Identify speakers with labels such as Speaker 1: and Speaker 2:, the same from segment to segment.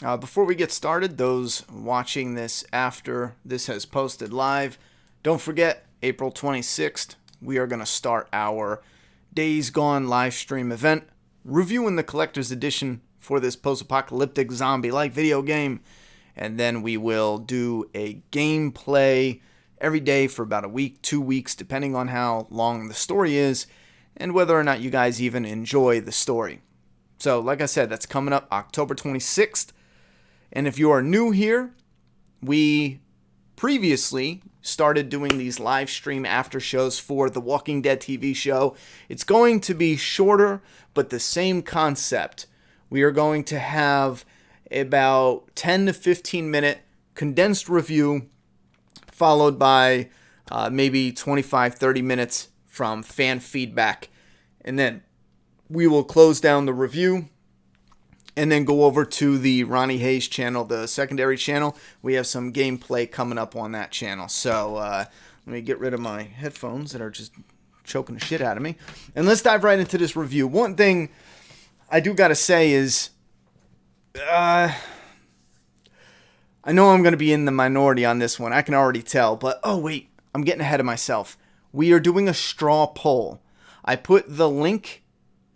Speaker 1: Before we get started, those watching this after this has posted live, don't forget, April 26th, we are going to start our Days Gone live stream event, reviewing the collector's edition for this post-apocalyptic zombie-like video game, and then we will do a gameplay every day for about a week, 2 weeks, depending on how long the story is, and whether or not you guys even enjoy the story. So, like I said, that's coming up October 26th. And if you are new here, we previously started doing these live stream after shows for the Walking Dead TV show. It's going to be shorter, but the same concept. We are going to have about 10 to 15 minute condensed review, followed by maybe 25, 30 minutes from fan feedback. And then we will close down the review and then go over to the Ronnie Hayes channel, the secondary channel. We have some gameplay coming up on that channel. So let me get rid of my headphones that are just choking the shit out of me. And let's dive right into this review. One thing I do got to say is, I know I'm going to be in the minority on this one. I can already tell. But, oh wait, I'm getting ahead of myself. We are doing a straw poll. I put the link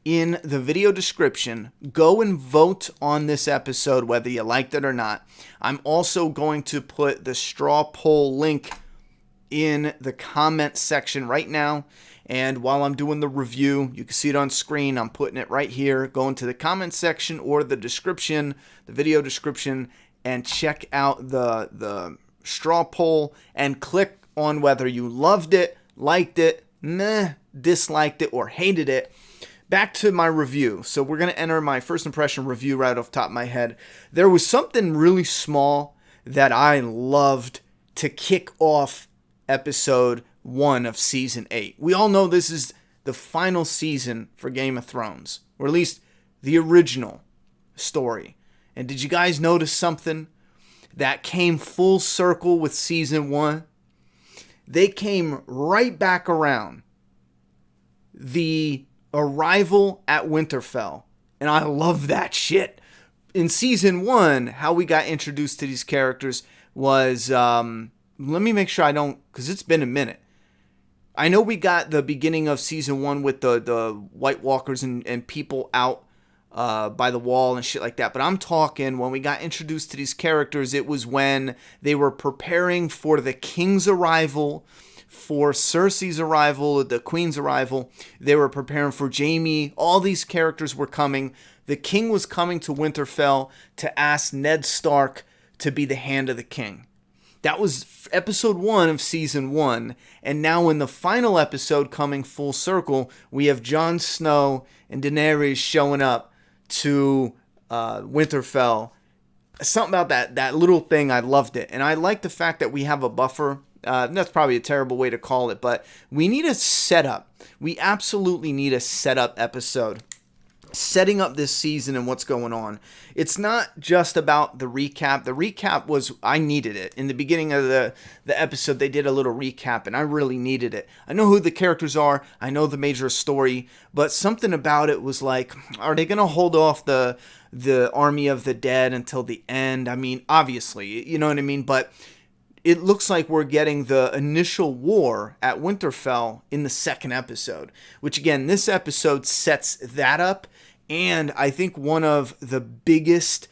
Speaker 1: in the video description. Go and vote on this episode whether you liked it or not. I'm also going to put the straw poll link in the comment section right now. And while I'm doing the review, you can see it on screen. I'm putting it right here. Go into the comment section or the description, the video description, and check out the straw poll and click on whether you loved it, liked it, disliked it, or hated it. Back to my review. So we're going to enter my first impression review right off the top of my head. There was something really small that I loved to kick off episode 1 of season 8. We all know this is the final season for Game of Thrones, or at least the original story. And did you guys notice something that came full circle with season 1? They came right back around. The arrival at Winterfell. And I love that shit. In season 1, how we got introduced to these characters was, let me make sure I don't, because it's been a minute. I know we got the beginning of season 1 with the White Walkers and people out by the wall and shit like that. But I'm talking when we got introduced to these characters, it was when they were preparing for the king's arrival, for Cersei's arrival, the queen's arrival. They were preparing for Jaime. All these characters were coming. The king was coming to Winterfell to ask Ned Stark to be the hand of the king. That was episode 1 of season 1. And now in the final episode coming full circle, we have Jon Snow and Daenerys showing up to Winterfell. Something about that little thing, I loved it. And I like the fact that we have a buffer. That's probably a terrible way to call it, but we need a setup. We absolutely need a setup episode. Setting up this season and what's going on. It's not just about the recap. The recap was, I needed it. In the beginning of the episode, they did a little recap, and I really needed it. I know who the characters are. I know the major story, but something about it was like, are they going to hold off the Army of the Dead until the end? I mean, obviously, you know what I mean? But it looks like we're getting the initial war at Winterfell in the second episode, which again, this episode sets that up. And I think one of the biggest,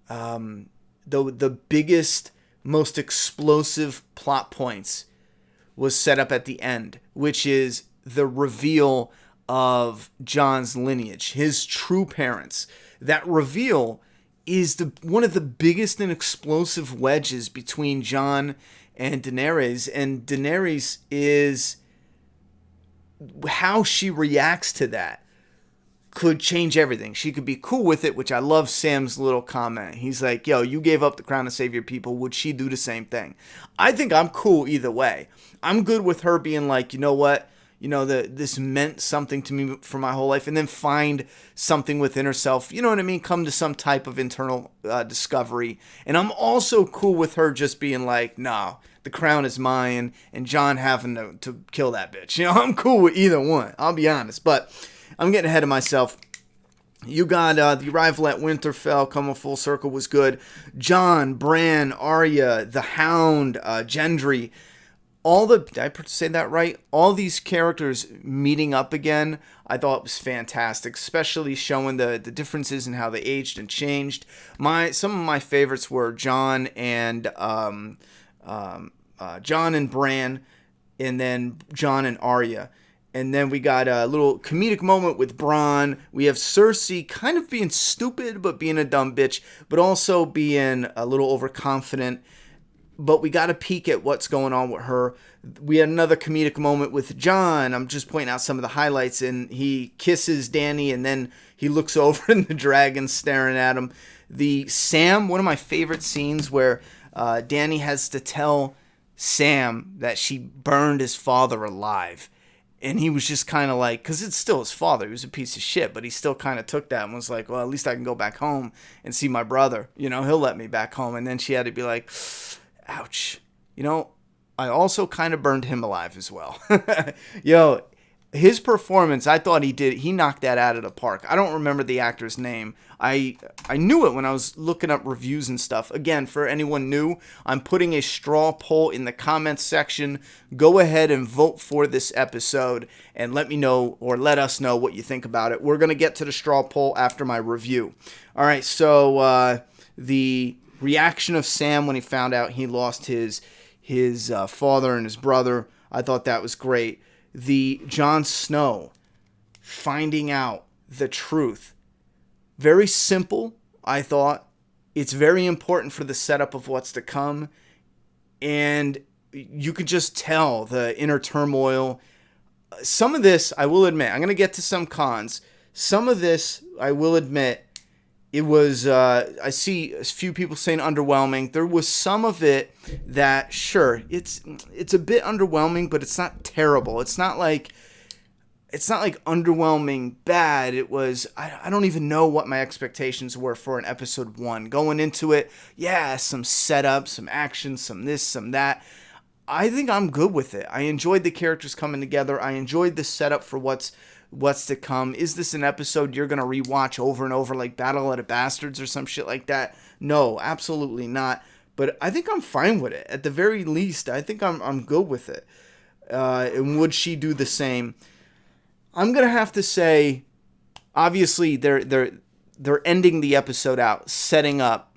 Speaker 1: the biggest, most explosive plot points was set up at the end, which is the reveal of Jon's lineage, his true parents. That reveal is one of the biggest and explosive wedges between Jon and Daenerys. And Daenerys is, how she reacts to that could change everything. She could be cool with it, which I love Sam's little comment. He's like, yo, you gave up the crown to save your people. Would she do the same thing? I think I'm cool either way. I'm good with her being like, you know what? You know, this meant something to me for my whole life, and then find something within herself, you know what I mean? Come to some type of internal discovery. And I'm also cool with her just being like, no, the crown is mine, and Jon having to kill that bitch. You know, I'm cool with either one, I'll be honest. But I'm getting ahead of myself. You got the arrival at Winterfell coming full circle was good. Jon, Bran, Arya, the Hound, Gendry, did I say that right? All these characters meeting up again, I thought was fantastic, especially showing the differences in how they aged and changed. Some of my favorites were Jon and Bran, and then Jon and Arya. And then we got a little comedic moment with Bronn. We have Cersei kind of being stupid, but being a dumb bitch, but also being a little overconfident. But we got a peek at what's going on with her. We had another comedic moment with Jon. I'm just pointing out some of the highlights. And he kisses Dany, and then he looks over and the dragon's staring at him. The Sam, one of my favorite scenes where Dany has to tell Sam that she burned his father alive. And he was just kind of like, because it's still his father. He was a piece of shit, but he still kind of took that and was like, well, at least I can go back home and see my brother. You know, he'll let me back home. And then she had to be like, ouch. You know, I also kind of burned him alive as well. Yo, his performance, I thought he knocked that out of the park. I don't remember the actor's name. I knew it when I was looking up reviews and stuff. Again, for anyone new, I'm putting a straw poll in the comments section. Go ahead and vote for this episode and let me know, or let us know, what you think about it. We're going to get to the straw poll after my review. All right, so the reaction of Sam when he found out he lost his father and his brother, I thought that was great. The Jon Snow finding out the truth. Very simple, I thought. It's very important for the setup of what's to come. And you could just tell the inner turmoil. Some of this, I will admit, I'm going to get to some cons. Some of this, I will admit, it was, I see a few people saying underwhelming. There was some of it that, sure, it's a bit underwhelming, but it's not terrible. It's not like underwhelming bad. It was, I don't even know what my expectations were for an episode 1. Going into it, yeah, some setup, some action, some this, some that. I think I'm good with it. I enjoyed the characters coming together. I enjoyed the setup for what's to come. Is this an episode you're going to rewatch over and over like Battle of the Bastards or some shit like that? No, absolutely not. But I think I'm fine with it. At the very least, I think I'm good with it. And would she do the same? I'm going to have to say, obviously, they're ending the episode out, setting up,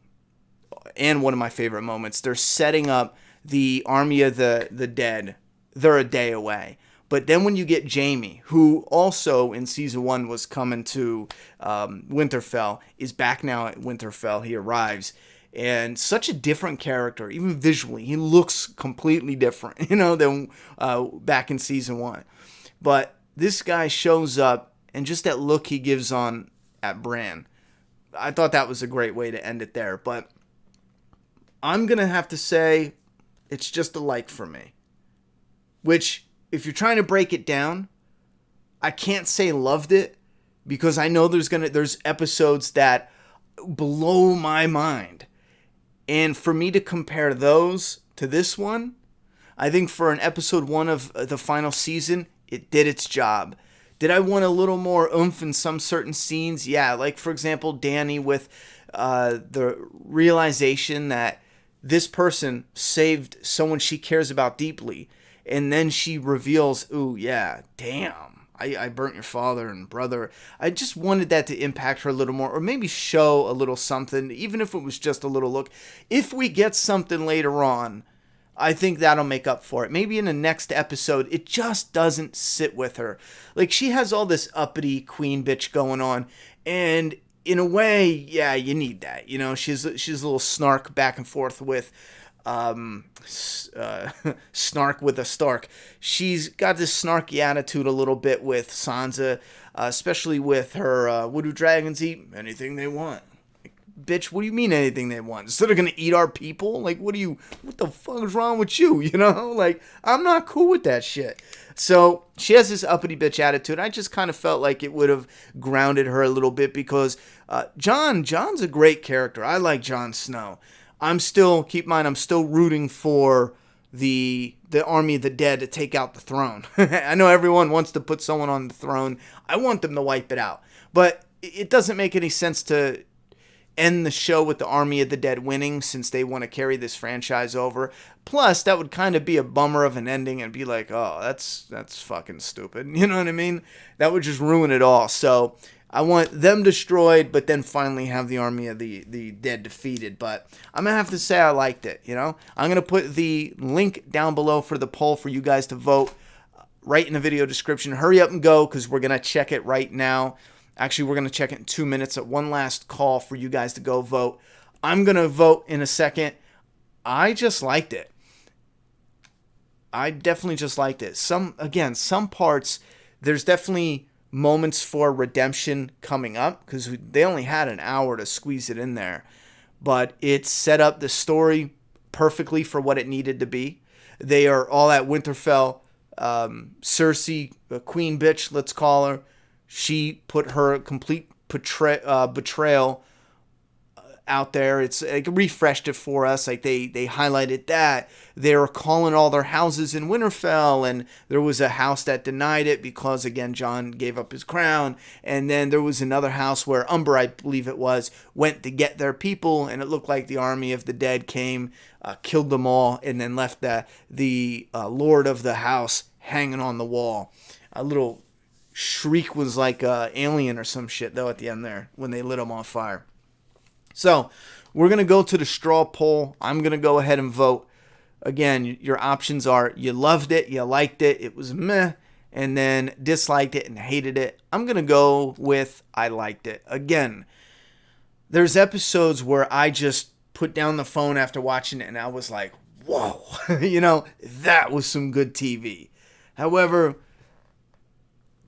Speaker 1: and one of my favorite moments, they're setting up the Army of the Dead. They're a day away. But then when you get Jaime, who also in season 1 was coming to Winterfell, is back now at Winterfell. He arrives. And such a different character, even visually. He looks completely different, than back in season 1. But this guy shows up, and just that look he gives on at Bran, I thought that was a great way to end it there. But I'm going to have to say it's just a like for me. Which, if you're trying to break it down, I can't say loved it, because I know there's episodes that blow my mind. And for me to compare those to this one, I think for an episode 1 of the final season, it did its job. Did I want a little more oomph in some certain scenes? Yeah, like for example, Dany with the realization that this person saved someone she cares about deeply. And then she reveals, ooh, yeah, damn, I burnt your father and brother. I just wanted that to impact her a little more, or maybe show a little something, even if it was just a little look. If we get something later on, I think that'll make up for it. Maybe in the next episode, it just doesn't sit with her. Like, she has all this uppity queen bitch going on, and in a way, yeah, you need that. She's a little snark back and forth with Snark with a Stark. She's got this snarky attitude a little bit with Sansa, especially with her, what do dragons eat? Anything they want. Like, bitch, what do you mean anything they want? So they're gonna eat our people? Like, what the fuck is wrong with you? Like, I'm not cool with that shit. So she has this uppity bitch attitude. I just kind of felt like it would have grounded her a little bit, because Jon's a great character. I like Jon Snow. Keep in mind, I'm still rooting for the Army of the Dead to take out the throne. I know everyone wants to put someone on the throne. I want them to wipe it out. But it doesn't make any sense to end the show with the Army of the Dead winning since they want to carry this franchise over. Plus, that would kind of be a bummer of an ending and be like, oh, that's fucking stupid. You know what I mean? That would just ruin it all. So I want them destroyed, but then finally have the Army of the Dead defeated. But I'm going to have to say I liked it, you know? I'm going to put the link down below for the poll for you guys to vote right in the video description. Hurry up and go because we're going to check it right now. Actually, we're going to check it in 2 minutes. One last call for you guys to go vote. I'm going to vote in a second. I just liked it. I definitely just liked it. Some parts, there's definitely moments for redemption coming up because they only had an hour to squeeze it in there. But it set up the story perfectly for what it needed to be. They are all at Winterfell. Cersei, a queen bitch, let's call her. She put her complete betrayal out there. It's like refreshed it for us. Like they highlighted that they were calling all their houses in Winterfell, and there was a house that denied it because again Jon gave up his crown, and then there was another house where Umber, I believe it was, went to get their people, and it looked like the Army of the Dead came, killed them all, and then left the lord of the house hanging on the wall. A little shriek was like a alien or some shit though at the end there when they lit him on fire. So we're going to go to the straw poll. I'm going to go ahead and vote. Again, your options are you loved it, you liked it, it was meh, and then disliked it and hated it. I'm going to go with I liked it. Again, there's episodes where I just put down the phone after watching it and I was like, whoa, you know, that was some good TV. However,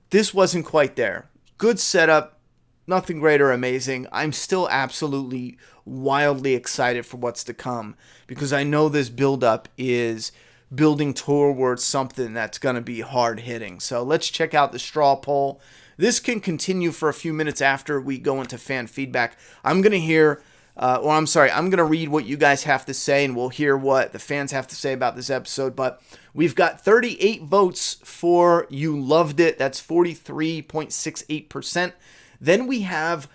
Speaker 1: this wasn't quite there. Good setup, nothing great or amazing. I'm still absolutely wildly excited for what's to come because I know this build-up is building towards something that's going to be hard-hitting. So let's check out the straw poll. This can continue for a few minutes after we go into fan feedback. I'm going to I'm going to read what you guys have to say, and we'll hear what the fans have to say about this episode. But we've got 38 votes for you loved it. That's 43.68%. Then we have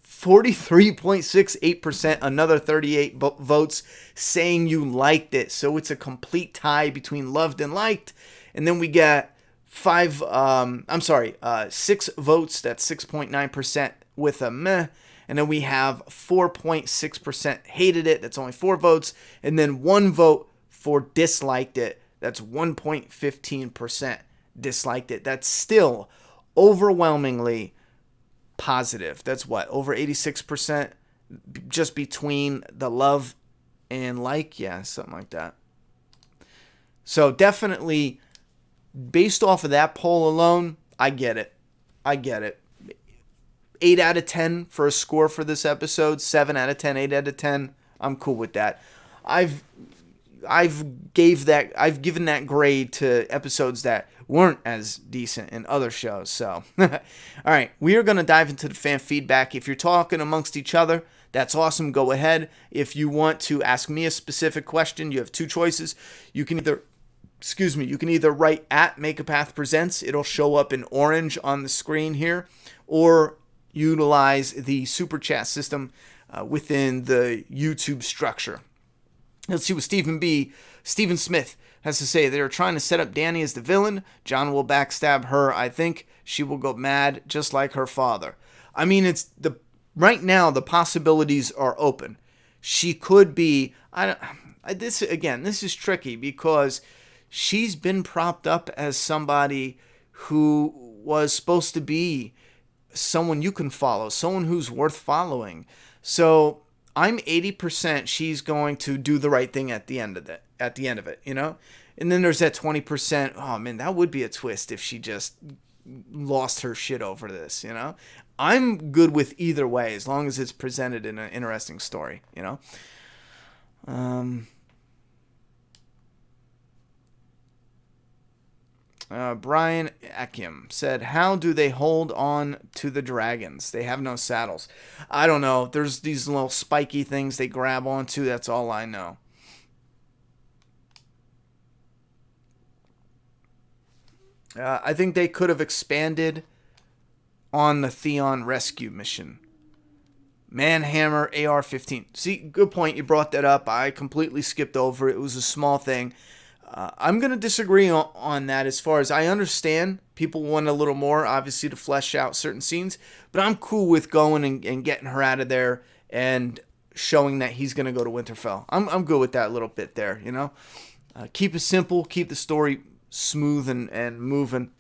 Speaker 1: 43.68%, another 38 votes saying you liked it. So it's a complete tie between loved and liked. And then we get 6 votes, that's 6.9% with a meh. And then we have 4.6% hated it. That's only 4 votes. And then 1 vote for disliked it. That's 1.15% disliked it. That's still overwhelmingly positive. That's what? Over 86% just between the love and like? Yeah, something like that. So definitely, based off of that poll alone, I get it. 8 out of 10 for a score for this episode. 7 out of 10, 8 out of 10. I'm cool with that. I've given that grade to episodes that weren't as decent in other shows. So, all right, we are going to dive into the fan feedback. If you're talking amongst each other, that's awesome. Go ahead. If you want to ask me a specific question, you have 2 choices. You can either write at Make a Path Presents. It'll show up in orange on the screen here, or utilize the super chat system within the YouTube structure. Let's see what Stephen Smith has to say. They're trying to set up Dany as the villain. Jon will backstab her. I think she will go mad just like her father. I mean, right now the possibilities are open. She could be. This is tricky because she's been propped up as somebody who was supposed to be someone you can follow, someone who's worth following. So I'm 80% she's going to do the right thing at the end of it, you know? And then there's that 20%, oh man, that would be a twist if she just lost her shit over this, you know? I'm good with either way as long as it's presented in an interesting story, you know? Brian Akim said, how do they hold on to the dragons? They have no saddles. I don't know. There's these little spiky things they grab onto. That's all I know. I think they could have expanded on the Theon rescue mission. Manhammer AR-15. See, good point. You brought that up. I completely skipped over it. It was a small thing. I'm going to disagree on that as far as I understand. People want a little more, obviously, to flesh out certain scenes. But I'm cool with going and getting her out of there and showing that he's going to go to Winterfell. I'm good with that little bit there, you know. Keep it simple. Keep the story smooth and moving.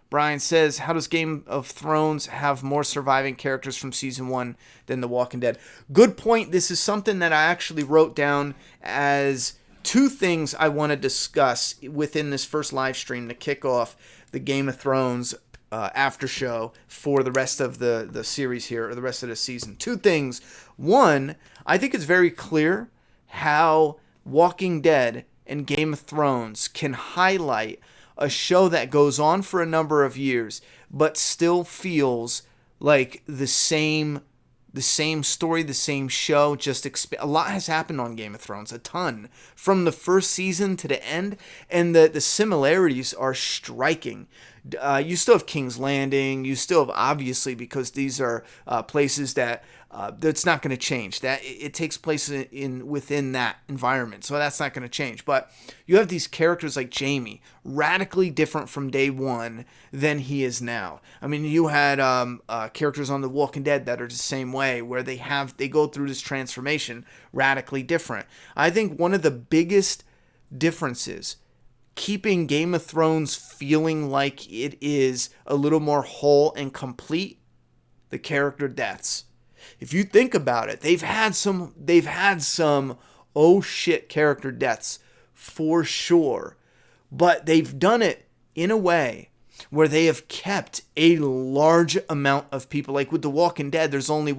Speaker 1: Brian says, how does Game of Thrones have more surviving characters from season 1 than The Walking Dead? Good point. This is something that I actually wrote down as 2 things I want to discuss within this first live stream to kick off the Game of Thrones after show for the rest of the series here, or the rest of the season. 2 things. One, I think it's very clear how Walking Dead and Game of Thrones can highlight a show that goes on for a number of years, but still feels like the same story, the same show. Just a lot has happened on Game of Thrones, a ton, from the first season to the end, and the similarities are striking. You still have King's Landing. You still have, obviously, because these are places that that's not going to change. That it takes place within that environment, so that's not going to change. But you have these characters like Jaime, radically different from day one than he is now. I mean, you had characters on The Walking Dead that are the same way, where they go through this transformation, radically different. I think one of the biggest differences, keeping Game of Thrones feeling like it is a little more whole and complete, the character deaths. If you think about it, they've had some oh shit character deaths for sure, but they've done it in a way where they have kept a large amount of people. Like with The Walking Dead, there's only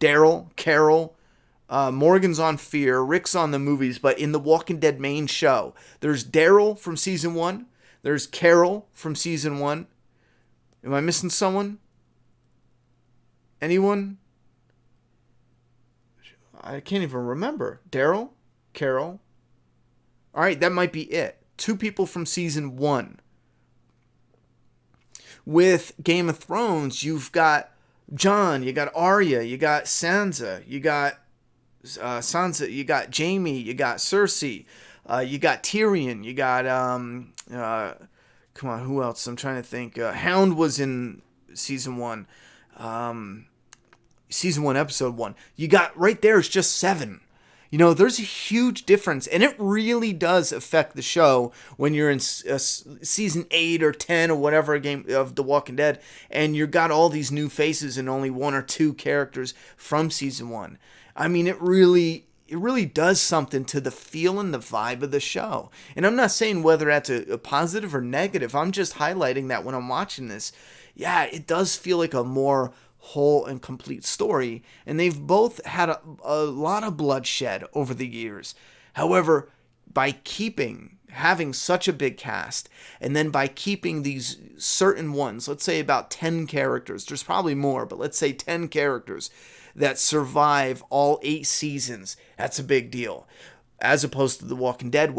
Speaker 1: Daryl, Carol, Morgan's on Fear, Rick's on the movies, but in the Walking Dead main show, there's Daryl from season 1, there's Carol from season 1. Am I missing someone? Anyone? I can't even remember. Daryl? Carol? Alright, that might be it. 2 people from season 1. With Game of Thrones, you've got Jon, you got Arya, you got Sansa, you got you got Jaime, you got Cersei, you got Tyrion, you got come on, who else? I'm trying to think. Hound was in season 1. Season 1, episode 1. You got right there, it's just 7. You know, there's a huge difference, and it really does affect the show when you're in season 8 or 10 or whatever game of The Walking Dead, and you've got all these new faces and only 1 or 2 characters from season 1. I mean, it really does something to the feel and the vibe of the show. And I'm not saying whether that's a positive or negative. I'm just highlighting that when I'm watching this, yeah, it does feel like a more whole and complete story. And they've both had a lot of bloodshed over the years. However, by having such a big cast, and then by keeping these certain ones, let's say about 10 characters, there's probably more, but let's say 10 characters that survive all 8 seasons, that's a big deal. As opposed to The Walking Dead,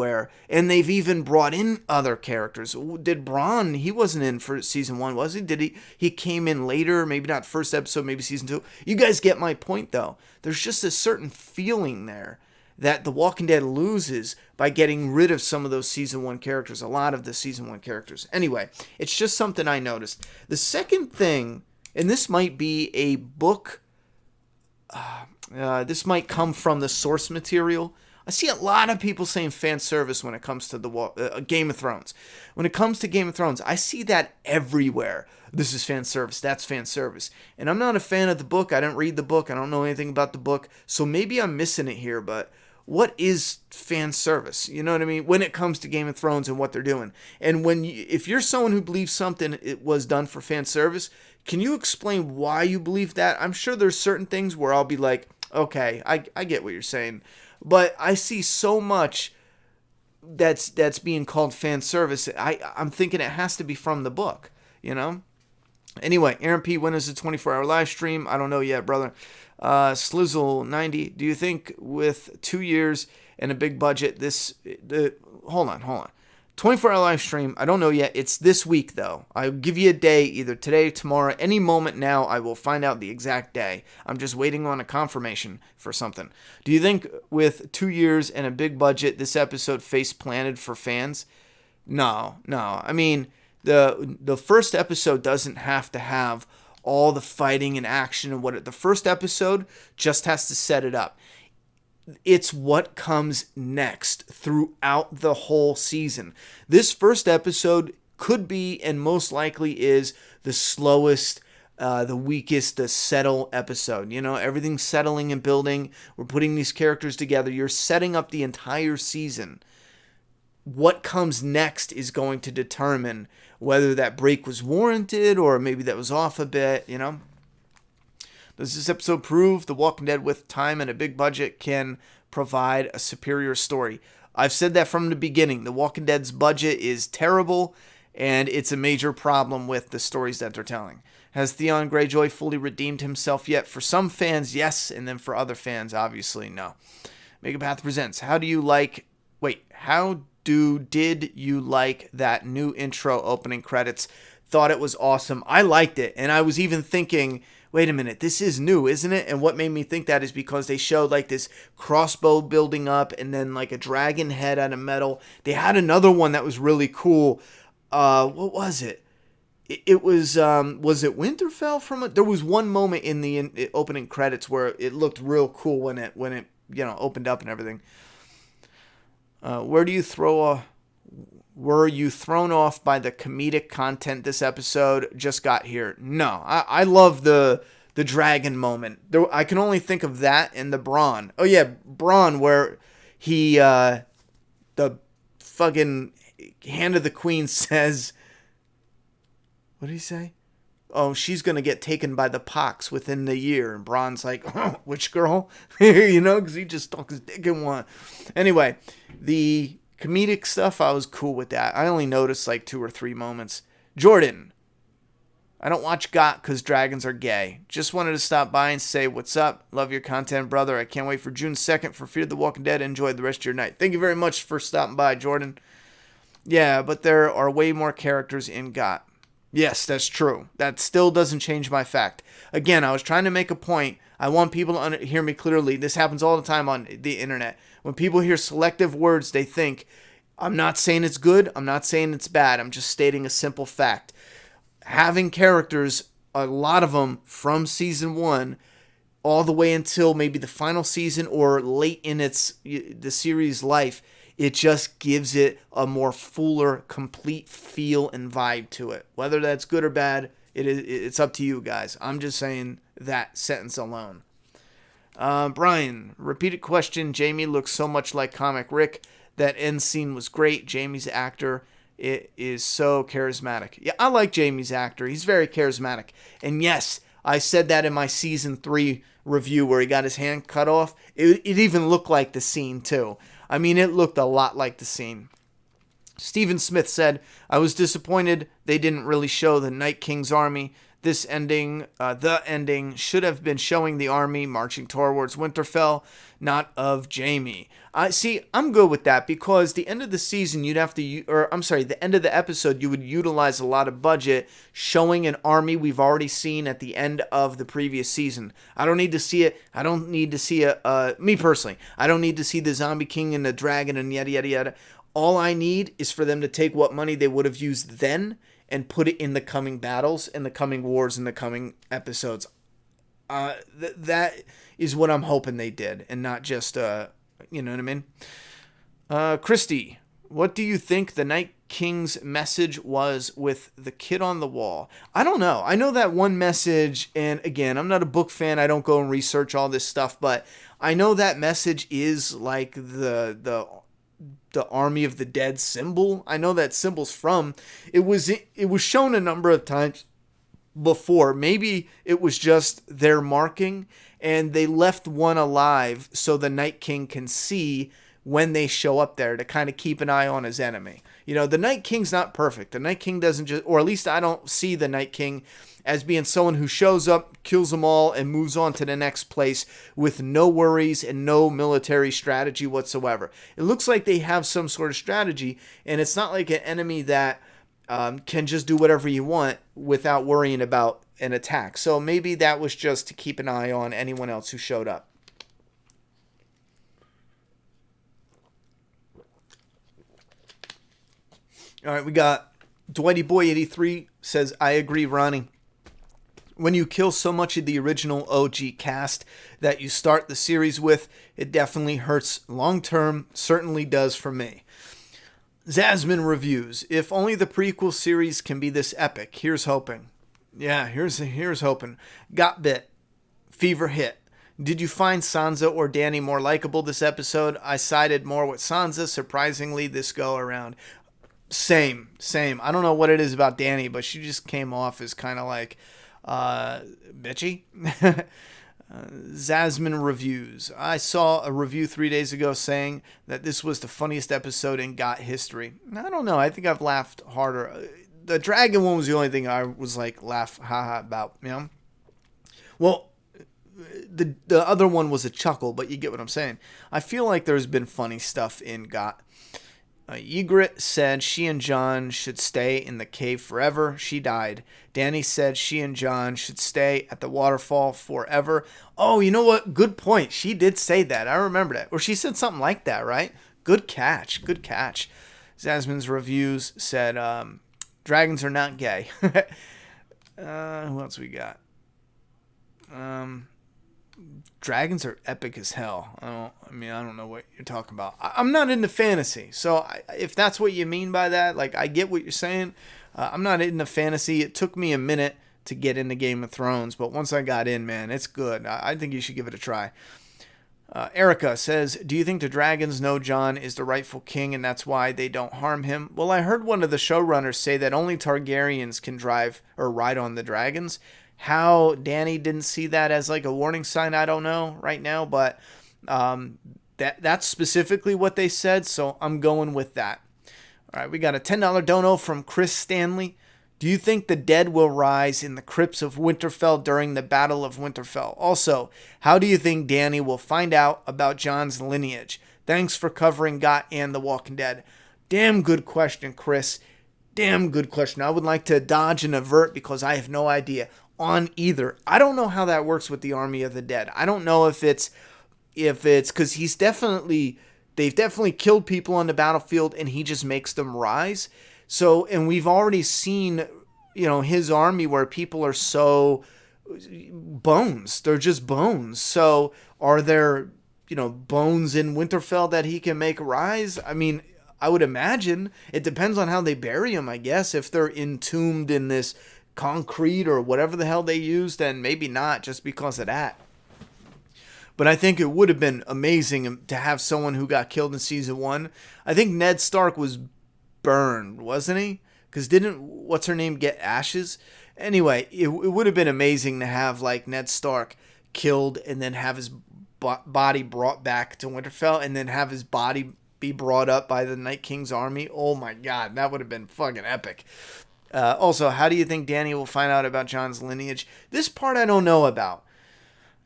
Speaker 1: and they've even brought in other characters. Did Bronn, he wasn't in for season 1, was he? Did he? He came in later, maybe not first episode, maybe season 2. You guys get my point, though. There's just a certain feeling there that The Walking Dead loses by getting rid of some of those season 1 characters, a lot of the season 1 characters. Anyway, it's just something I noticed. The second thing, and this might be a book, this might come from the source material. I see a lot of people saying fan service when it comes to the Game of Thrones. When it comes to Game of Thrones, I see that everywhere. This is fan service. That's fan service. And I'm not a fan of the book. I didn't read the book. I don't know anything about the book. So maybe I'm missing it here. But what is fan service? You know what I mean? When it comes to Game of Thrones and what they're doing. And if you're someone who believes something it was done for fan service, can you explain why you believe that? I'm sure there's certain things where I'll be like, okay, I get what you're saying. But I see so much that's being called fan service. I'm thinking it has to be from the book, you know? Anyway, Aaron P., when is the 24-hour live stream? I don't know yet, brother. Slizzle90, do you think with 2 years and a big budget, hold on. 24-hour live stream, I don't know yet. It's this week, though. I'll give you a day, either today, tomorrow, any moment now. I will find out the exact day. I'm just waiting on a confirmation for something. Do you think with 2 years and a big budget, this episode face planted for fans? No. I mean, the first episode doesn't have to have all the fighting and action and the first episode just has to set it up. It's what comes next throughout the whole season. This first episode could be, and most likely is, the slowest, the weakest, the settle episode. You know, everything's settling and building. We're putting these characters together. You're setting up the entire season. What comes next is going to determine whether that break was warranted or maybe that was off a bit, you know. Does this episode prove The Walking Dead with time and a big budget can provide a superior story? I've said that from the beginning. The Walking Dead's budget is terrible, and it's a major problem with the stories that they're telling. Has Theon Greyjoy fully redeemed himself yet? For some fans, yes, and then for other fans, obviously, no. Megapath presents. Did you like that new intro opening credits? Thought it was awesome. I liked it, and I was even thinking, wait a minute, this is new, isn't it? And what made me think that is because they showed like this crossbow building up and then like a dragon head out of metal. They had another one that was really cool. What was it? It was it Winterfell there was one moment in the opening credits where it looked real cool when it opened up and everything. Were you thrown off by the comedic content this episode? Just got here. No, I love the dragon moment. I can only think of that and the Bronn. Oh yeah, Bronn, where he the fucking Hand of the Queen says, what did he say? Oh, she's gonna get taken by the pox within the year. And Bronn's like, oh, which girl? You know, because he just stuck his dick in one. Anyway, the comedic stuff, I was cool with that. I only noticed like 2 or 3 moments. Jordan, I don't watch GOT because dragons are gay. Just wanted to stop by and say what's up. Love your content, brother. I can't wait for June 2nd for Fear the Walking Dead. Enjoy the rest of your night. Thank you very much for stopping by, Jordan. Yeah, but there are way more characters in GOT. Yes, that's true. That still doesn't change my fact. Again, I was trying to make a point. I want people to hear me clearly. This happens all the time on the internet. When people hear selective words, they think, I'm not saying it's good. I'm not saying it's bad. I'm just stating a simple fact. Having characters, a lot of them from season 1, all the way until maybe the final season or late in the series' life, it just gives it a more fuller, complete feel and vibe to it. Whether that's good or bad, it's up to you guys. I'm just saying that sentence alone. Brian, repeated question. Jamie looks so much like Comic Rick. That end scene was great. Jamie's actor is so charismatic. Yeah, I like Jamie's actor. He's very charismatic. And yes, I said that in my season 3 review where he got his hand cut off. It even looked like the scene too. I mean, it looked a lot like the scene. Stephen Smith said, I was disappointed they didn't really show the Night King's army. The ending should have been showing the army marching towards Winterfell, not of Jamie. I'm good with that because the end of the season the end of the episode, you would utilize a lot of budget showing an army we've already seen at the end of the previous season. I don't need to see it. I don't need to see me personally, I don't need to see the Zombie King and the dragon and yada, yada, yada. All I need is for them to take what money they would have used then and put it in the coming battles, in the coming wars, in the coming episodes. That is what I'm hoping they did, and not just, you know what I mean? Christy, what do you think the Night King's message was with the kid on the wall? I don't know. I know that one message, and again, I'm not a book fan. I don't go and research all this stuff, but I know that message is like the Army of the Dead symbol. I know that symbol's from. It was shown a number of times before. Maybe it was just their marking, and they left one alive so the Night King can see when they show up there to kind of keep an eye on his enemy. You know, the Night King's not perfect. The Night King doesn't just, or at least I don't see the Night King as being someone who shows up, kills them all, and moves on to the next place with no worries and no military strategy whatsoever. It looks like they have some sort of strategy, and it's not like an enemy that can just do whatever you want without worrying about an attack. So maybe that was just to keep an eye on anyone else who showed up. All right, we got Dwighty Boy 83 says, I agree, Ronnie. When you kill so much of the original OG cast that you start the series with, it definitely hurts long term. Certainly does for me. Zasmin reviews. If only the prequel series can be this epic. Here's hoping. Yeah, here's hoping. Got bit. Fever hit. Did you find Sansa or Dany more likable this episode? I sided more with Sansa, surprisingly, this go around. Same. I don't know what it is about Dany, but she just came off as kind of like bitchy. Zasmin reviews. I saw a review 3 days ago saying that this was the funniest episode in GOT history. I don't know. I think I've laughed harder. The dragon one was the only thing I was like laugh haha about, you know? Well, the other one was a chuckle, but you get what I'm saying. I feel like there's been funny stuff in GOT. Ygritte said she and Jon should stay in the cave forever. She died. Dany said she and Jon should stay at the waterfall forever. Oh, you know what? Good point. She did say that. I remember that. Or she said something like that, right? Good catch. Zasmin's reviews said, dragons are not gay. Who else we got? Dragons are epic as hell. I don't know what you're talking about. I'm not into fantasy, so if that's what you mean by that, like I get what you're saying. I'm not into fantasy. It took me a minute to get into Game of Thrones, but once I got in, man, it's good. I think you should give it a try. Erica says, do you think the dragons know Jon is the rightful king and that's why they don't harm him? Well, I heard one of the showrunners say that only Targaryens can drive or ride on the dragons. How Dany didn't see that as like a warning sign, I don't know right now, but that's specifically what they said, so I'm going with that. All right, we got a $10 dono from Chris Stanley. Do you think the dead will rise in the crypts of Winterfell during the Battle of Winterfell? Also, how do you think Dany will find out about Jon's lineage? Thanks for covering GOT and The Walking Dead. Damn good question, Chris. Damn good question. I would like to dodge and avert because I have no idea on either. I don't know how that works with the Army of the Dead. I don't know if it's because they've definitely killed people on the battlefield and he just makes them rise. So, and we've already seen, his army where people are so bones. They're just bones. So are there, bones in Winterfell that he can make rise? I mean, I would imagine it depends on how they bury them, I guess. If they're entombed in this concrete or whatever the hell they use, then maybe not just because of that. But I think it would have been amazing to have someone who got killed in season 1. I think Ned Stark was burned, wasn't he? Because didn't what's her name get ashes? Anyway, it would have been amazing to have like Ned Stark killed and then have his body brought back to Winterfell and then have his body be brought up by the Night King's army. Oh my god, that would have been fucking epic. Also, how do you think Dany will find out about Jon's lineage? This part I don't know about.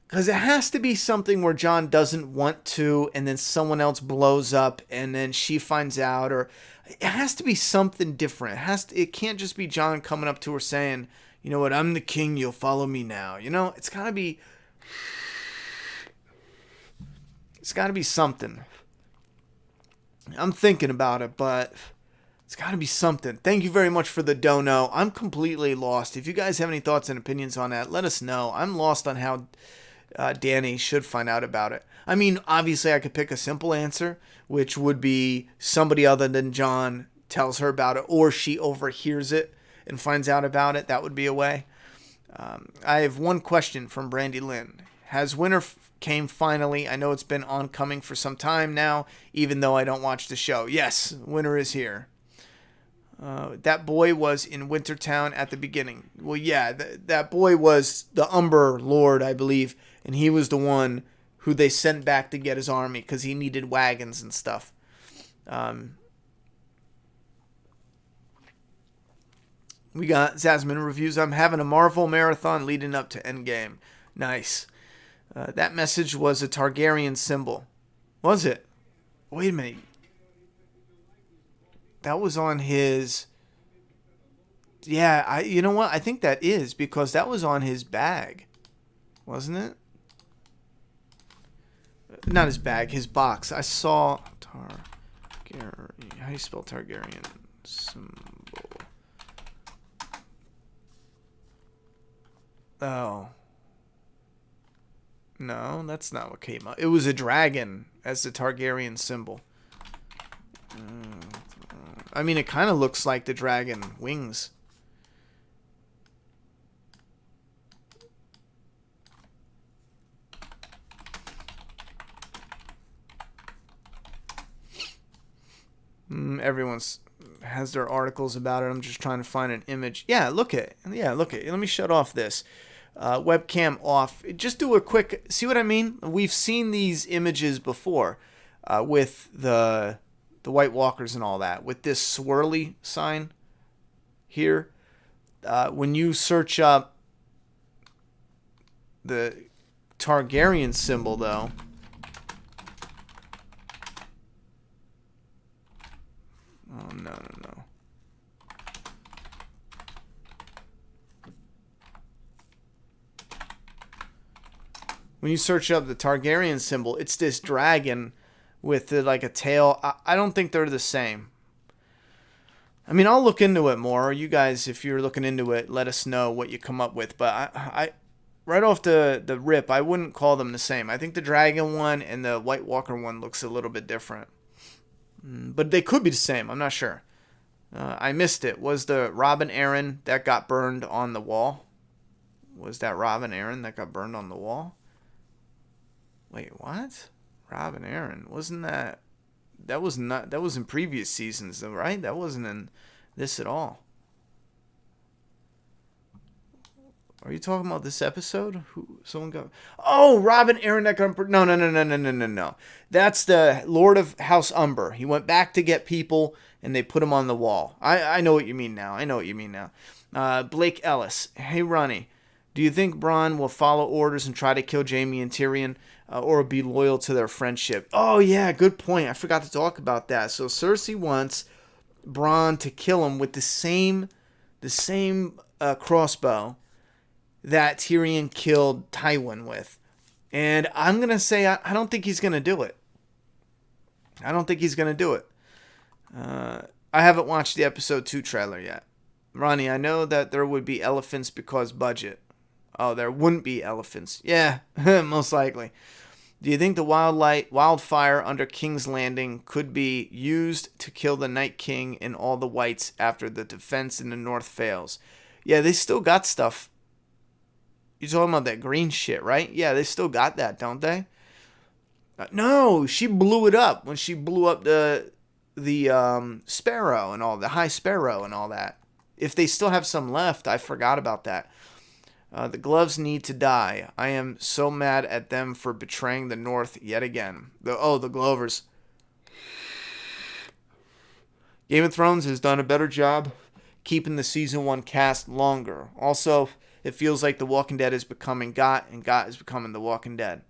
Speaker 1: Because it has to be something where Jon doesn't want to, and then someone else blows up, and then she finds out, or it has to be something different. It can't just be Jon coming up to her saying, you know what, I'm the king, you'll follow me now. It's got to be something. I'm thinking about it, but it's got to be something. Thank you very much for the dono. I'm completely lost. If you guys have any thoughts and opinions on that, let us know. I'm lost on how Dany should find out about it. I mean, obviously I could pick a simple answer, which would be somebody other than Jon tells her about it, or she overhears it and finds out about it. That would be a way. I have one question from Brandy Lynn. Has winter came finally? I know it's been oncoming for some time now, even though I don't watch the show. Yes, winter is here. That boy was in Wintertown at the beginning. Well, yeah, that boy was the Umber Lord, I believe, and he was the one who they sent back to get his army because he needed wagons and stuff. We got Zasmin reviews. I'm having a Marvel marathon leading up to Endgame. Nice. That message was a Targaryen symbol. Was it? Wait a minute. That was on his... Yeah, you know what? I think that is because that was on his bag. Wasn't it? Not his bag, his box. I saw Targaryen. How do you spell Targaryen? Symbol. Oh. No, that's not what came up. It was a dragon as the Targaryen symbol. I mean, it kind of looks like the dragon wings. Everyone's has their articles about it. I'm just trying to find an image. Yeah, look at it. Yeah, look at it. Let me shut off this. Webcam off. Just do a quick... See what I mean? We've seen these images before with the White Walkers and all that. With this swirly sign here. When you search up the Targaryen symbol, though... Oh, no. When you search up the Targaryen symbol, it's this dragon with like a tail. I don't think they're the same. I mean, I'll look into it more. You guys, if you're looking into it, let us know what you come up with. But I right off the rip, I wouldn't call them the same. I think the dragon one and the White Walker one looks a little bit different. But they could be the same. I'm not sure. I missed it. Was the Robin Aaron that got burned on the wall? Was that Robin Aaron that got burned on the wall? Wait, what? Robin Aaron. Wasn't that... That was in previous seasons, though, right? That wasn't in this at all. Are you talking about this episode? Someone got... Oh, Robin Aaron that got... No. That's the Lord of House Umber. He went back to get people, and they put him on the wall. I know what you mean now. Blake Ellis. Hey, Ronnie. Do you think Bronn will follow orders and try to kill Jaime and Tyrion, or be loyal to their friendship? Oh, yeah, good point. I forgot to talk about that. So Cersei wants Bronn to kill him with the same crossbow that Tyrion killed Tywin with. And I'm going to say I don't think he's going to do it. I haven't watched the episode 2 trailer yet. Ronnie, I know that there would be elephants because budget. Oh, there wouldn't be elephants. Yeah, most likely. Do you think the wildfire under King's Landing could be used to kill the Night King and all the Whites after the defense in the North fails? Yeah, they still got stuff. You're talking about that green shit, right? Yeah, they still got that, don't they? No, she blew it up when she blew up the Sparrow and all, the High Sparrow and all that. If they still have some left, I forgot about that. The gloves need to die. I am so mad at them for betraying the North yet again. The Glovers. Game of Thrones has done a better job keeping the season 1 cast longer. Also, it feels like The Walking Dead is becoming Got, and Got is becoming The Walking Dead.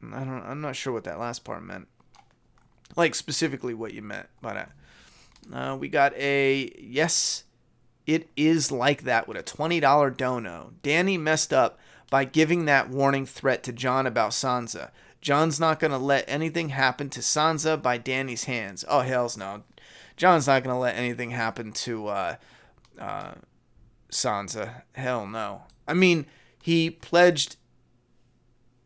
Speaker 1: I'm not sure what that last part meant. Like, specifically what you meant by that. We got a yes, it is like that with a $20 dono. Danny messed up by giving that warning threat to Jon about Sansa. Jon's not going to let anything happen to Sansa by Danny's hands. Oh, hells no. Jon's not going to let anything happen to Sansa. Hell no. I mean, he pledged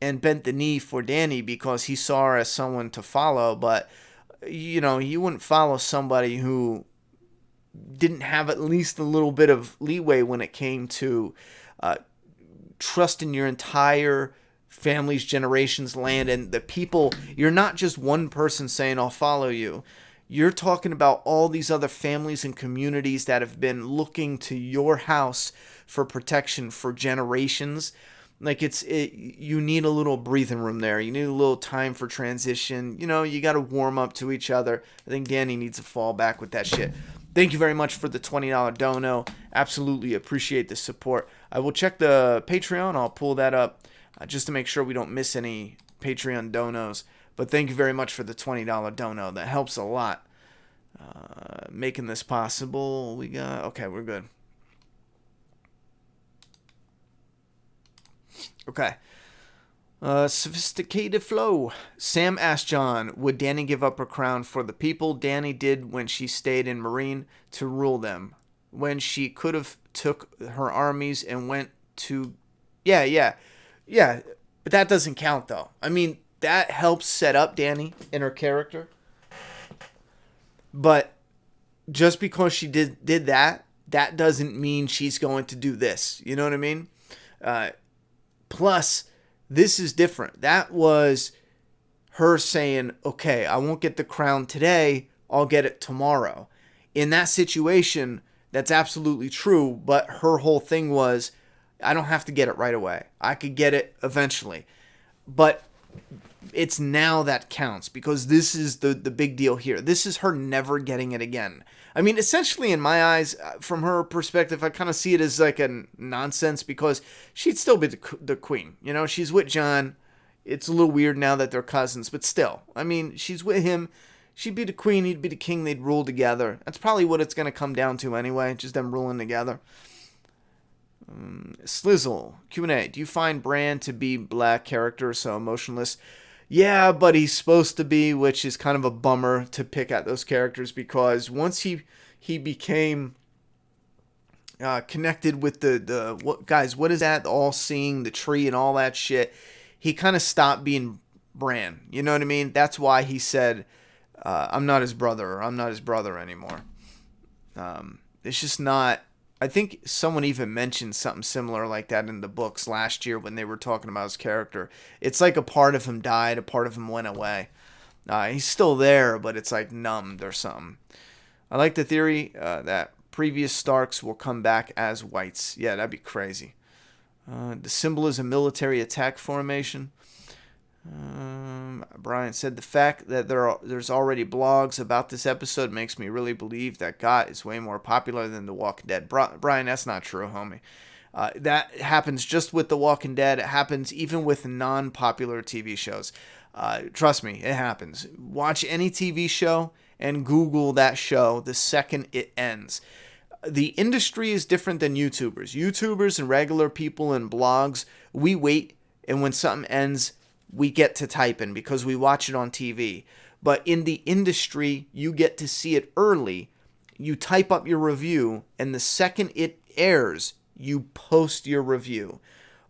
Speaker 1: and bent the knee for Danny because he saw her as someone to follow, but you wouldn't follow somebody who didn't have at least a little bit of leeway when it came to trusting your entire family's generations, land, and the people. You're not just one person saying, I'll follow you. You're talking about all these other families and communities that have been looking to your house for protection for generations. Like you need a little breathing room there. You need a little time for transition. You got to warm up to each other. I think Danny needs to fall back with that shit. Thank you very much for the $20 dono. Absolutely appreciate the support. I will check the Patreon. I'll pull that up just to make sure we don't miss any Patreon donos. But thank you very much for the $20 dono. That helps a lot. Making this possible. Okay, we're good. Okay. Sophisticated flow. Sam asked John, would Danny give up her crown for the people? Danny did when she stayed in Marine to rule them. When she could have took her armies and went to... Yeah. But that doesn't count, though. I mean, that helps set up Danny and her character. But just because she did that doesn't mean she's going to do this. You know what I mean? Plus, this is different. That was her saying, okay, I won't get the crown today. I'll get it tomorrow. In that situation, that's absolutely true. But her whole thing was, I don't have to get it right away. I could get it eventually. But it's now that counts, because this is the big deal here. This is her never getting it again. I mean, essentially, in my eyes, from her perspective, I kind of see it as like a nonsense, because she'd still be the queen. She's with John. It's a little weird now that they're cousins, but still. I mean, she's with him. She'd be the queen. He'd be the king. They'd rule together. That's probably what it's going to come down to anyway, just them ruling together. Slizzle, Q&A. Do you find Bran to be black character so emotionless? Yeah, but he's supposed to be, which is kind of a bummer to pick at those characters, because once he became connected with what is that? All-seeing, the tree and all that shit, he kind of stopped being Bran. You know what I mean? That's why he said, I'm not his brother, or I'm not his brother anymore. It's just not... I think someone even mentioned something similar like that in the books last year when they were talking about his character. It's like a part of him died, a part of him went away. He's still there, but it's like numbed or something. I like the theory that previous Starks will come back as whites. Yeah, that'd be crazy. The symbol is a military attack formation. Brian said the fact that there's already blogs about this episode makes me really believe that GOT is way more popular than The Walking Dead. Brian, that's not true, homie. That happens just with The Walking Dead. It happens even with non-popular TV shows. Trust me, it happens. Watch any TV show and Google that show the second it ends. The industry is different than YouTubers. YouTubers and regular people and blogs, we wait, and when something ends, we get to typing because we watch it on TV. But in the industry, you get to see it early. You type up your review, and the second it airs, you post your review.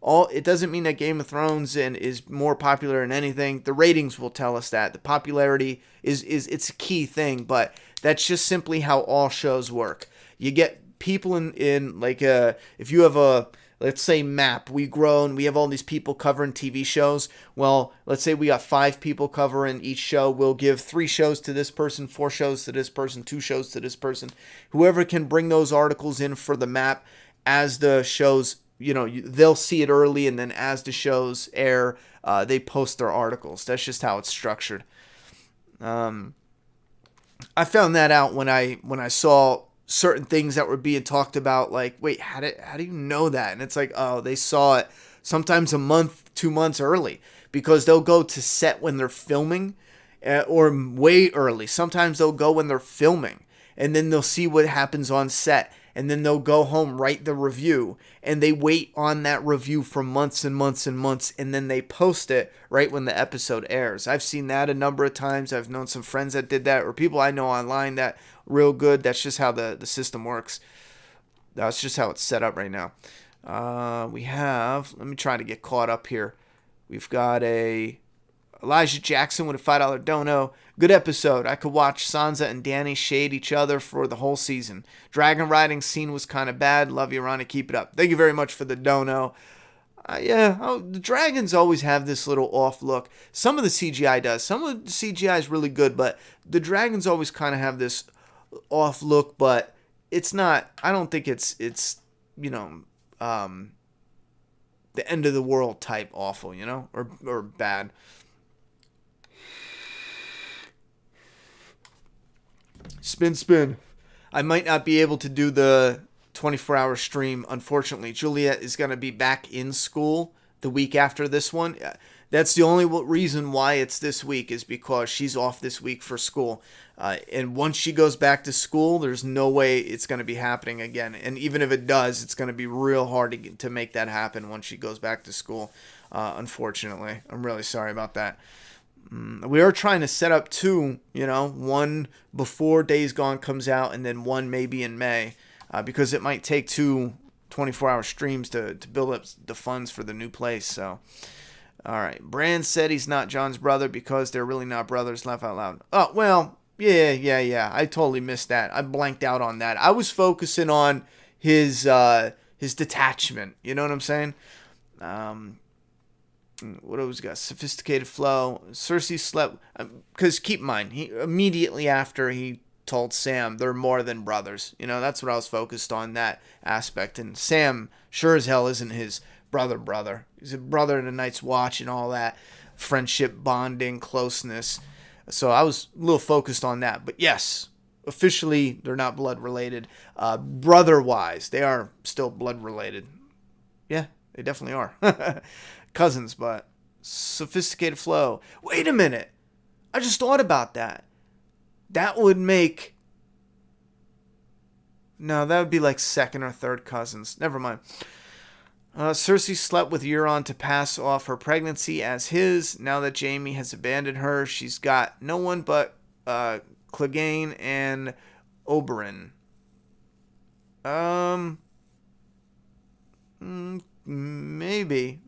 Speaker 1: It doesn't mean that Game of Thrones is more popular than anything. The ratings will tell us that. The popularity it's a key thing, but that's just simply how all shows work. You get people in like if you have a, let's say, map, we grow and we have all these people covering TV shows. Well, let's say we got 5 people covering each show. We'll give 3 shows to this person, 4 shows to this person, 2 shows to this person. Whoever can bring those articles in for the map as the shows, they'll see it early, and then as the shows air, they post their articles. That's just how it's structured. I found that out when I saw certain things that were being talked about, like, wait, how do you know that? And it's like, oh, they saw it sometimes a month, 2 months early, because they'll go to set when they're filming, or way early. Sometimes they'll go when they're filming, and then they'll see what happens on set, and then they'll go home, write the review, and they wait on that review for months and months and months, and then they post it right when the episode airs. I've seen that a number of times. I've known some friends that did that, or people I know online that real good. That's just how the system works. That's just how it's set up right now. Let me try to get caught up here. We've got Elijah Jackson with a $5 dono. Good episode. I could watch Sansa and Dany shade each other for the whole season. Dragon riding scene was kind of bad. Love you, Ronnie. Keep it up. Thank you very much for the dono. The dragons always have this little off look. Some of the CGI does. Some of the CGI is really good, but the dragons always kind of have this off look, but it's not, I don't think it's the end of the world type awful, or bad. Spin. I might not be able to do the 24-hour stream, unfortunately. Juliet is going to be back in school the week after this one. That's the only reason why it's this week, is because she's off this week for school. And once she goes back to school, there's no way it's going to be happening again. And even if it does, it's going to be real hard to make that happen once she goes back to school, unfortunately. I'm really sorry about that. We are trying to set up two, one before Days Gone comes out and then one maybe in May, because it might take 2 24-hour streams to build up the funds for the new place. So, all right. Brand said he's not John's brother because they're really not brothers. Laugh out loud. Oh, well, yeah. I totally missed that. I blanked out on that. I was focusing on his detachment. You know what I'm saying? What else we got? Sophisticated flow. Cersei slept, because keep in mind, he immediately after he told Sam they're more than brothers. That's what I was focused on, that aspect. And Sam sure as hell isn't his brother. He's a brother in a Night's Watch and all that friendship, bonding, closeness. So I was a little focused on that. But yes, officially they're not blood related. Brother-wise, they are still blood related. Yeah, they definitely are. Cousins, but sophisticated flow. Wait a minute. I just thought about that. That would make... No, that would be like second or third cousins. Never mind. Cersei slept with Euron to pass off her pregnancy as his. Now that Jaime has abandoned her, she's got no one but Clegane and Oberyn. Maybe.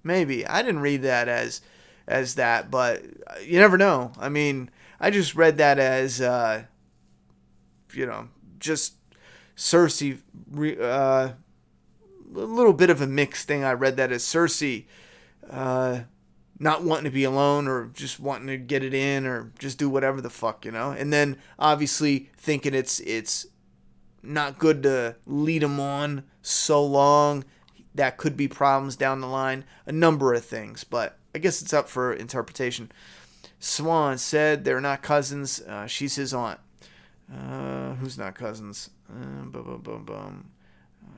Speaker 1: I didn't read that as that, but you never know. I mean, I just read that as, just Cersei, a little bit of a mixed thing. I read that as Cersei, not wanting to be alone or just wanting to get it in or just do whatever the fuck, and then obviously thinking it's not good to lead him on so long. That could be problems down the line. A number of things, but I guess it's up for interpretation. Swan said they're not cousins. She's his aunt. Who's not cousins?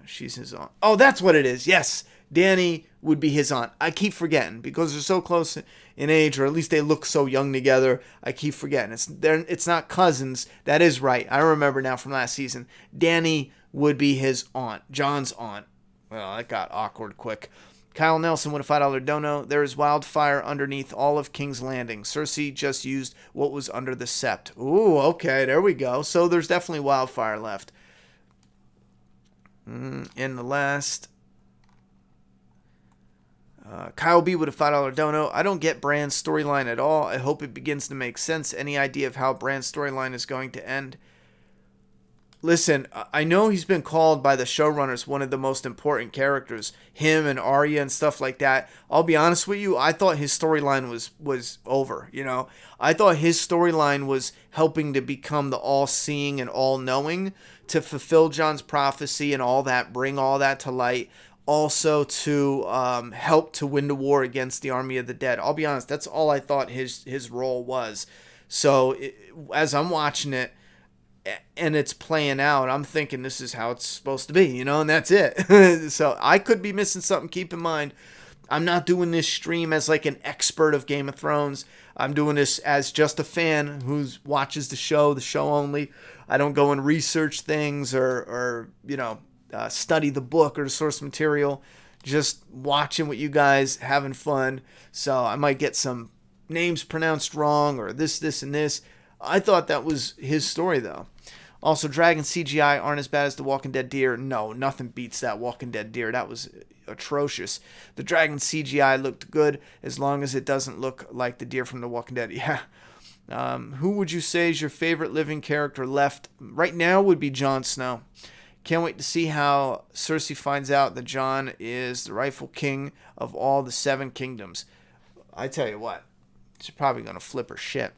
Speaker 1: She's his aunt. Oh, that's what it is. Yes, Dany would be his aunt. I keep forgetting because they're so close in age, or at least they look so young together. I keep forgetting. It's not cousins. That is right. I remember now from last season. Dany would be his aunt, John's aunt. Well, that got awkward quick. Kyle Nelson with a $5 dono. There is wildfire underneath all of King's Landing. Cersei just used what was under the sept. Ooh, okay, there we go. So there's definitely wildfire left. In the last... Kyle B with a $5 dono. I don't get Bran's storyline at all. I hope it begins to make sense. Any idea of how Bran's storyline is going to end? Listen, I know he's been called by the showrunners one of the most important characters, him and Arya and stuff like that. I'll be honest with you, I thought his storyline was over, I thought his storyline was helping to become the all-seeing and all-knowing, to fulfill Jon's prophecy and all that, bring all that to light, also to help to win the war against the army of the dead. I'll be honest, that's all I thought his role was. So as I'm watching it, and it's playing out, I'm thinking this is how it's supposed to be, and that's it. So I could be missing something. Keep in mind, I'm not doing this stream as like an expert of Game of Thrones. I'm doing this as just a fan who watches the show only. I don't go and research things or study the book or the source material. Just watching with you guys, having fun. So I might get some names pronounced wrong or this, and this. I thought that was his story, though. Also, dragon CGI aren't as bad as the Walking Dead deer. No, nothing beats that Walking Dead deer. That was atrocious. The dragon CGI looked good as long as it doesn't look like the deer from the Walking Dead. Yeah. Who would you say is your favorite living character left? Right now would be Jon Snow. Can't wait to see how Cersei finds out that Jon is the rightful king of all the 7 kingdoms. I tell you what, she's probably going to flip her shit.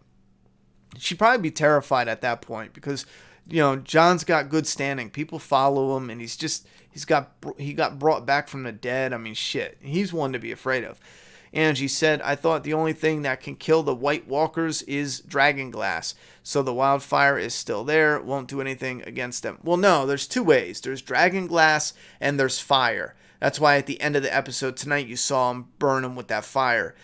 Speaker 1: She'd probably be terrified at that point because John's got good standing. People follow him, and he got brought back from the dead. I mean, shit. He's one to be afraid of. Angie said, I thought the only thing that can kill the White Walkers is dragon glass. So the wildfire is still there. It won't do anything against them. Well, no, there's two ways. There's dragon glass and there's fire. That's why at the end of the episode tonight, you saw him burn him with that fire.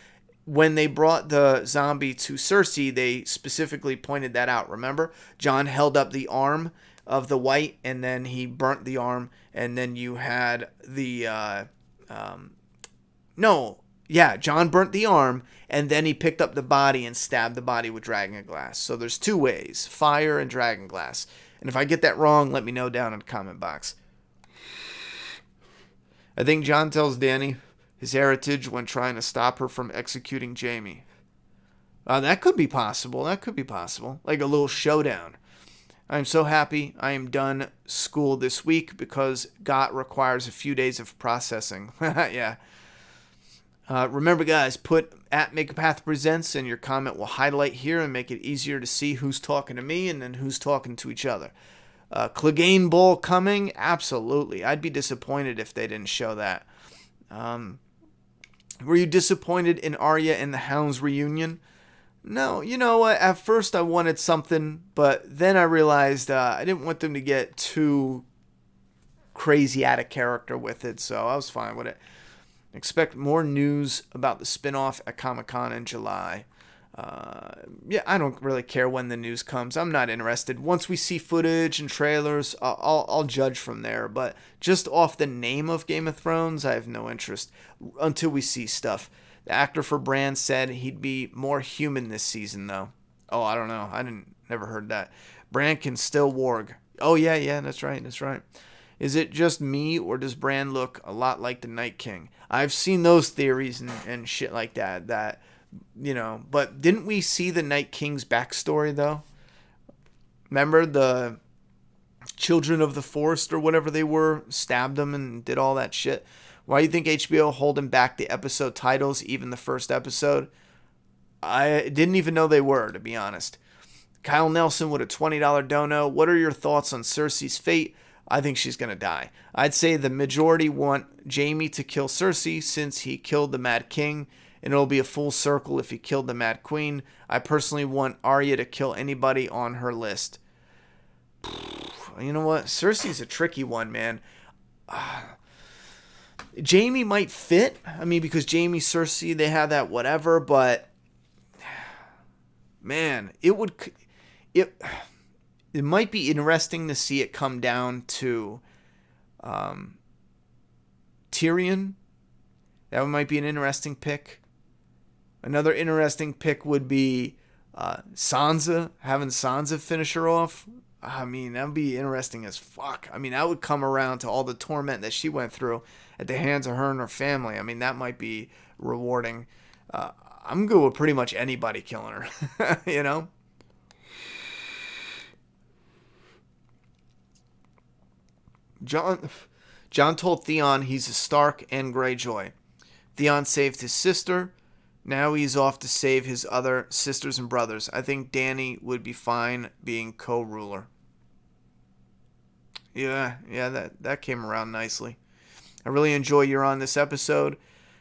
Speaker 1: When they brought the zombie to Cersei, they specifically pointed that out. Remember? Jon held up the arm of the White, and then he burnt the arm, and then you had the... Jon burnt the arm, and then he picked up the body and stabbed the body with dragon glass. So there's two ways, fire and dragon glass. And if I get that wrong, let me know down in the comment box. I think Jon tells Dany his heritage when trying to stop her from executing Jaime. That could be possible. Like a little showdown. I'm so happy I am done school this week because GOT requires a few days of processing. Yeah. Remember, guys, put at Makeapath Presents, and your comment will highlight here and make it easier to see who's talking to me and then who's talking to each other. Clegane Bowl coming? Absolutely. I'd be disappointed if they didn't show that. Were you disappointed in Arya and the Hounds reunion? No, you know what? At first I wanted something, but then I realized I didn't want them to get too crazy out of character with it, so I was fine with it. Expect more news about the spinoff at Comic-Con in July. I don't really care when the news comes. I'm not interested. Once we see footage and trailers, I'll judge from there. But just off the name of Game of Thrones, I have no interest until we see stuff. The actor for Bran said he'd be more human this season, though. Oh, I don't know. Never heard that. Bran can still warg. Oh, yeah, that's right. Is it just me, or does Bran look a lot like the Night King? I've seen those theories and shit like that, but didn't we see the Night King's backstory, though? Remember the Children of the Forest, or whatever they were, stabbed him and did all that shit? Why do you think HBO holding back the episode titles, even the first episode? I didn't even know they were, to be honest. Kyle Nelson with a $20 dono. What are your thoughts on Cersei's fate? I think she's going to die. I'd say the majority want Jaime to kill Cersei since he killed the Mad King, and it'll be a full circle if he killed the Mad Queen. I personally want Arya to kill anybody on her list. You know what? Cersei's a tricky one, man. Jaime might fit. I mean, because Jaime, Cersei, they have that whatever, but man, it might be interesting to see it come down to Tyrion. That might be an interesting pick. Another interesting pick would be Sansa, having Sansa finish her off. I mean, that would be interesting as fuck. I mean, that would come around to all the torment that she went through at the hands of her and her family. I mean, that might be rewarding. I'm good with pretty much anybody killing her, you know? Jon told Theon he's a Stark and Greyjoy. Theon saved his sister. Now he's off to save his other sisters and brothers. I think Dany would be fine being co-ruler. Yeah, that came around nicely. I really enjoy Euron this episode.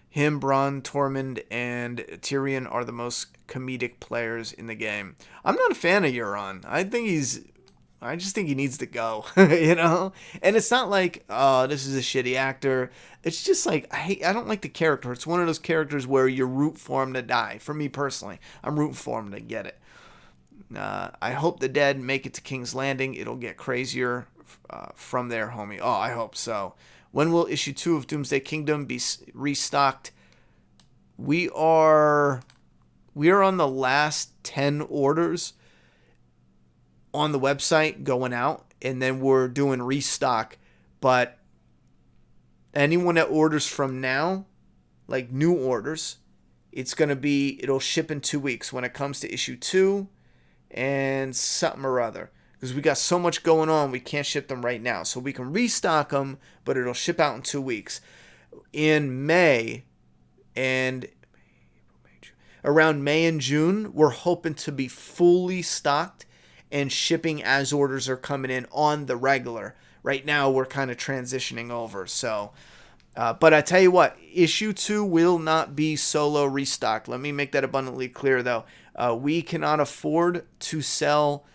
Speaker 1: Him, Bronn, Tormund, and Tyrion are the most comedic players in the game. I'm not a fan of Euron. I just think he needs to go, you know? And it's not like, oh, this is a shitty actor. It's just like, I don't like the character. It's one of those characters where you root for him to die. For me personally, I'm rooting for him to get it. I hope the dead make it to King's Landing. It'll get crazier from there, homie. Oh, I hope so. When will issue 2 of Doomsday Kingdom be restocked? We are on the last 10 orders on the website going out, and then we're doing restock. But anyone that orders from now, like new orders, it'll ship in 2 weeks when it comes to issue 2 and something or other. Because we got so much going on, we can't ship them right now. So we can restock them, but it'll ship out in 2 weeks. In May and around May and June, we're hoping to be fully stocked. and shipping as orders are coming in on the regular. Right now, we're kind of transitioning over. So, but I tell you what, issue 2 will not be solo restocked. Let me make that abundantly clear, though. We cannot afford to sell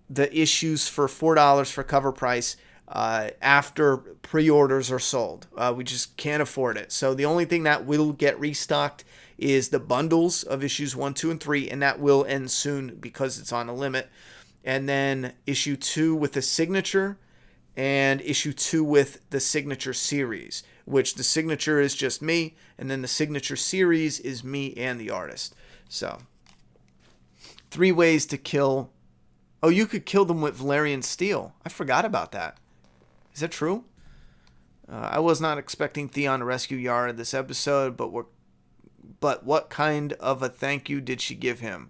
Speaker 1: the issues for $4 for cover price after pre-orders are sold. We just can't afford it. So the only thing that will get restocked is the bundles of issues 1, 2, and 3, and that will end soon because it's on a limit. And then issue 2 with the signature, and issue 2 with the signature series, which the signature is just me, and then the signature series is me and the artist. So 3 ways to kill. Oh, you could kill them with Valerian steel. I forgot about that. Is that true? I was not expecting Theon to rescue Yara this episode, but what kind of a thank you did she give him?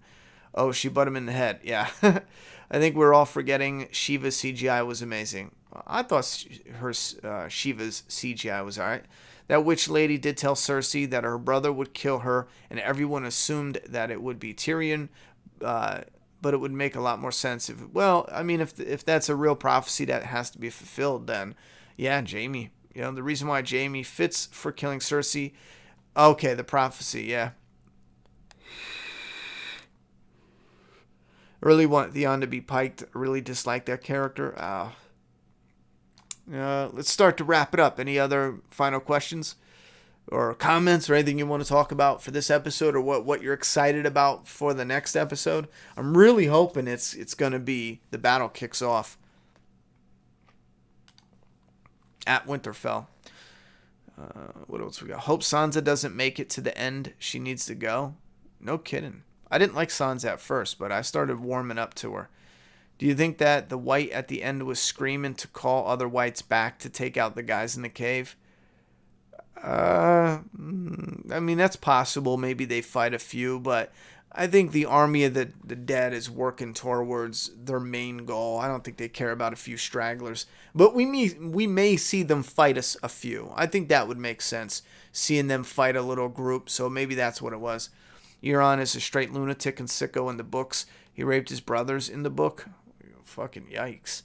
Speaker 1: Oh, she butt him in the head. Yeah. I think we're all forgetting Shiva's CGI was amazing. I thought her Shiva's CGI was alright. That witch lady did tell Cersei that her brother would kill her, and everyone assumed that it would be Tyrion, but it would make a lot more sense if that's a real prophecy that has to be fulfilled, then yeah, Jaime. The reason why Jaime fits for killing Cersei. Okay, the prophecy, yeah. Really want Theon to be piked. Really dislike that character. Let's start to wrap it up. Any other final questions or comments or anything you want to talk about for this episode, or what you're excited about for the next episode? I'm really hoping it's going to be the battle kicks off at Winterfell. What else we got? Hope Sansa doesn't make it to the end. She needs to go. No kidding. I didn't like Sansa at first, but I started warming up to her. Do you think that the white at the end was screaming to call other whites back to take out the guys in the cave? That's possible. Maybe they fight a few, but I think the army of the dead is working towards their main goal. I don't think they care about a few stragglers, but we may see them fight a few. I think that would make sense, seeing them fight a little group, so maybe that's what it was. Euron is a straight lunatic and sicko in the books. He raped his brothers in the book. Fucking yikes.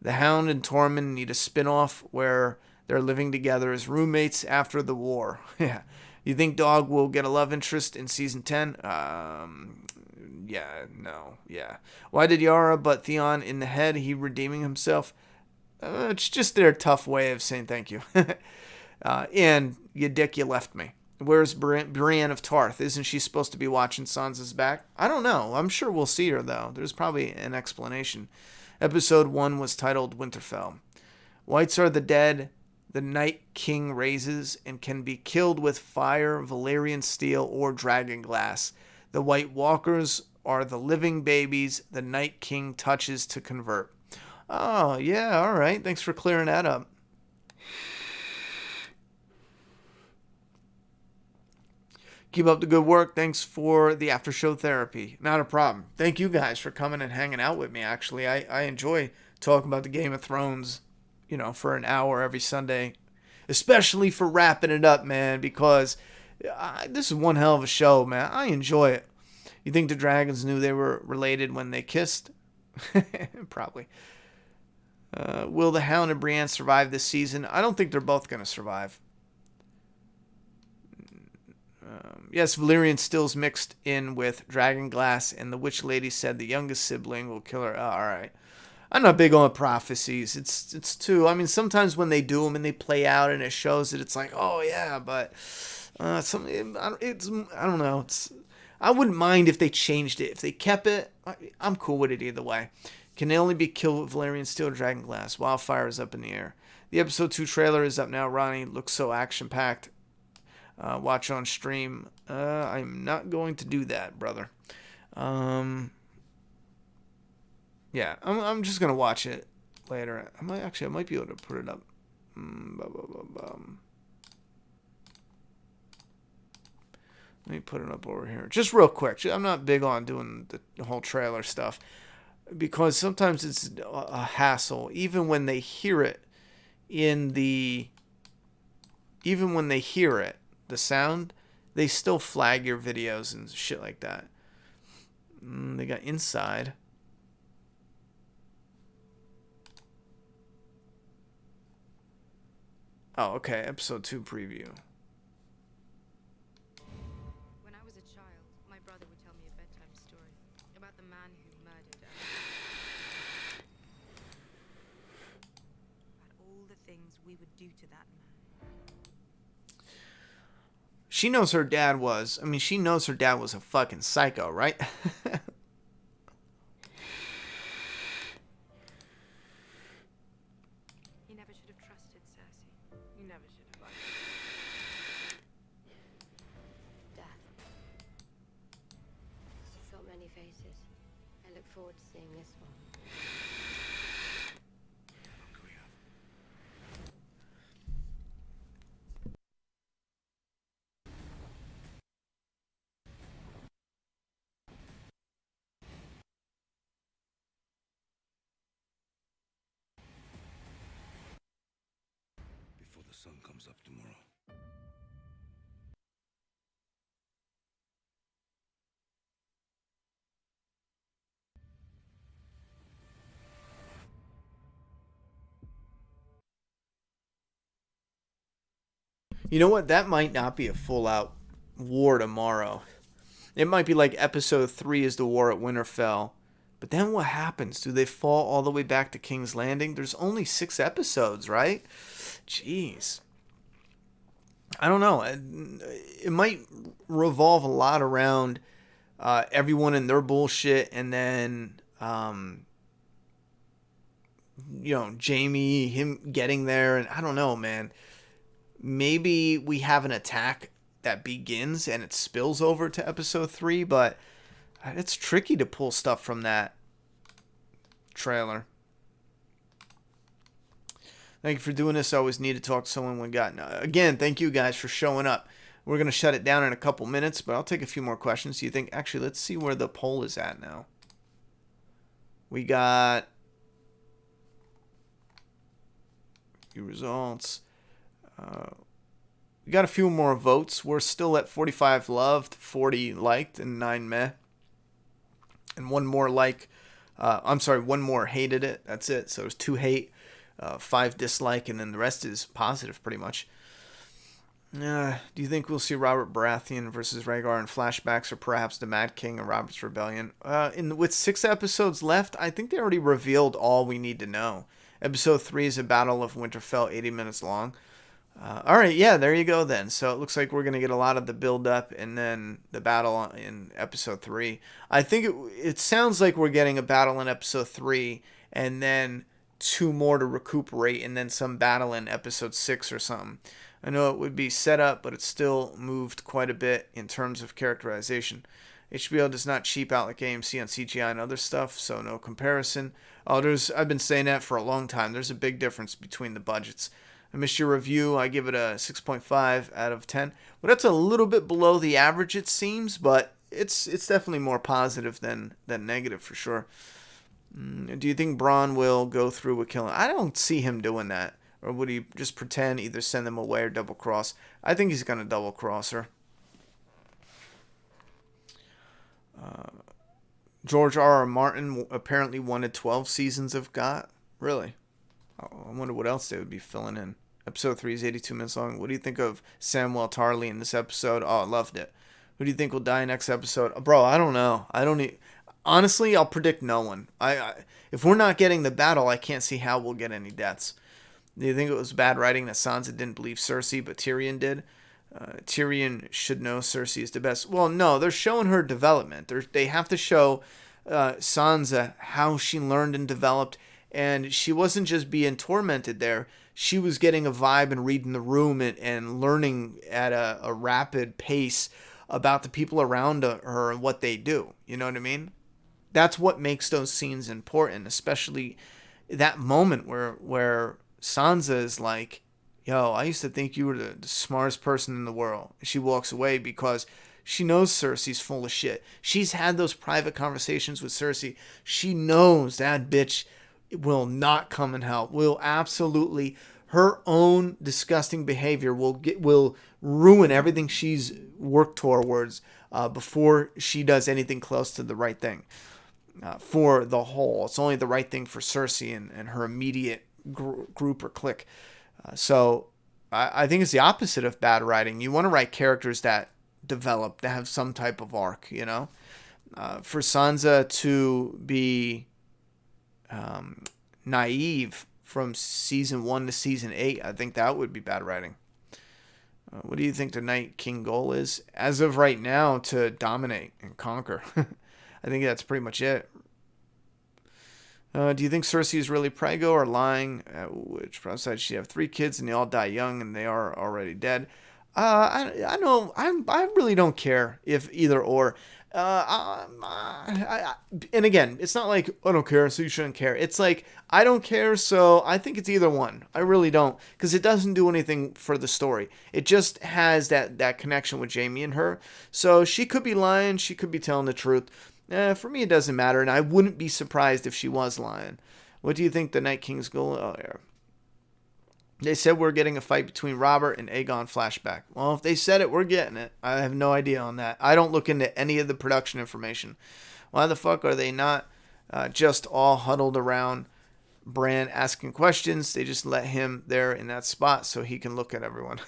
Speaker 1: The Hound and Tormund need a spin-off where they're living together as roommates after the war. Yeah. You think Dog will get a love interest in season 10? Yeah, no, yeah. Why did Yara butt Theon in the head? He redeeming himself? It's just their tough way of saying thank you. And you dick, you left me. Where's Brienne of Tarth? Isn't she supposed to be watching Sansa's back? I don't know. I'm sure we'll see her, though. There's probably an explanation. Episode 1 was titled Winterfell. Whites are the dead the Night King raises and can be killed with fire, Valyrian steel, or dragon glass. The White Walkers are the living babies the Night King touches to convert. Oh, yeah, all right. Thanks for clearing that up. Keep up the good work. Thanks for the after-show therapy. Not a problem. Thank you guys for coming and hanging out with me, actually. I enjoy talking about the Game of Thrones, for an hour every Sunday. Especially for wrapping it up, man, because this is one hell of a show, man. I enjoy it. You think the dragons knew they were related when they kissed? Probably. Will the Hound and Brienne survive this season? I don't think they're both going to survive. Yes, Valyrian stills mixed in with dragon glass, and the witch lady said the youngest sibling will kill her. Oh, all right. I'm not big on prophecies. It's too. Sometimes when they do them and they play out and it shows that it's like, oh yeah, but I don't know. I wouldn't mind if they changed it. If they kept it, I'm cool with it either way. Can they only be killed with Valyrian steel or dragon glass? Wildfire is up in the air. The episode 2 trailer is up now. Ronnie looks so action packed. Watch on stream. I'm not going to do that, brother. Yeah, I'm just gonna watch it later. I might be able to put it up. Let me put it up over here, just real quick. I'm not big on doing the whole trailer stuff because sometimes it's a hassle, even when they hear it the sound, they still flag your videos and shit like that. They got inside. Oh, okay. Episode 2 preview.
Speaker 2: When I was a child, my brother would tell me a bedtime story about the man who murdered us. About all the things we would do to that man.
Speaker 1: She knows her dad was. I mean, she knows her dad was a fucking psycho, right?
Speaker 2: He never should have trusted Cersei. He never should have.
Speaker 3: Death. She's got many faces. I look forward to seeing this one.
Speaker 4: Before the sun comes up tomorrow.
Speaker 1: You know what? That might not be a full out war tomorrow. It might be like episode 3 is the war at Winterfell. But then what happens? Do they fall all the way back to King's Landing? There's only 6 episodes, right? Jeez. I don't know. It might revolve a lot around everyone and their bullshit, and then, Jamie, him getting there, and I don't know, man. Maybe we have an attack that begins and it spills over to episode 3, but it's tricky to pull stuff from that trailer. Thank you for doing this. I always need to talk to someone when gotten. Again, thank you guys for showing up. We're going to shut it down in a couple minutes, but I'll take a few more questions. Do you think, actually, let's see where the poll is at now. We got a few results. We got a few more votes. We're still at 45 loved, 40 liked, and 9 meh. And one more one more hated it. That's it. So there's 2 hate, 5 dislike, and then the rest is positive pretty much. Do you think we'll see Robert Baratheon versus Rhaegar in flashbacks, or perhaps the Mad King of Robert's Rebellion? With 6 episodes left, I think they already revealed all we need to know. Episode 3 is a Battle of Winterfell, 80 minutes long. Alright, yeah, there you go then. So it looks like we're going to get a lot of the build-up and then the battle in episode 3. I think it sounds like we're getting a battle in episode 3 and then 2 more to recuperate and then some battle in episode 6 or something. I know it would be set up, but it's still moved quite a bit in terms of characterization. HBO does not cheap out like AMC on CGI and other stuff, so no comparison. I've been saying that for a long time. There's a big difference between the budgets. I missed your review. I give it a 6.5 out of 10. Well, that's a little bit below the average, it seems, but it's definitely more positive than negative for sure. Do you think Bronn will go through with killing? I don't see him doing that. Or would he just pretend, either send them away or double cross? I think he's going to double cross her. George R.R. Martin apparently wanted 12 seasons of GOT. Really? I wonder what else they would be filling in. Episode 3 is 82 minutes long. What do you think of Samwell Tarly in this episode? Oh, I loved it. Who do you think will die next episode? Bro, I don't know. Honestly, I'll predict no one. If we're not getting the battle, I can't see how we'll get any deaths. Do you think it was bad writing that Sansa didn't believe Cersei, but Tyrion did? Tyrion should know Cersei is the best. Well, no, they're showing her development. They have to show Sansa how she learned and developed, and she wasn't just being tormented there. She was getting a vibe and reading the room and learning at a rapid pace about the people around her and what they do. You know what I mean? That's what makes those scenes important, especially that moment where Sansa is like, yo, I used to think you were the smartest person in the world. She walks away because she knows Cersei's full of shit. She's had those private conversations with Cersei. She knows that bitch will not come and help. Will absolutely, her own disgusting behavior will ruin everything she's worked towards before she does anything close to the right thing for the whole. It's only the right thing for Cersei and her immediate group or clique. So I think it's the opposite of bad writing. You want to write characters that develop, that have some type of arc, you know? For Sansa to be naive from season 1 to season 8, I think that would be bad writing. What do you think the Night King goal is? As of right now, to dominate and conquer. I think that's pretty much it. Do you think Cersei is really prego or lying? Which side she have 3 kids and they all die young and they are already dead? I know I really don't care if either or. And again, it's not like I don't care, so you shouldn't care. It's like I don't care, so I think it's either one. I really don't, because it doesn't do anything for the story. It just has that connection with Jaime and her. So she could be lying, she could be telling the truth. For me, it doesn't matter, and I wouldn't be surprised if she was lying. What do you think the Night King's goal? Oh, yeah. They said we're getting a fight between Robert and Aegon flashback. Well, if they said it, we're getting it. I have no idea on that. I don't look into any of the production information. Why the fuck are they not just all huddled around Bran asking questions? They just let him there in that spot so he can look at everyone.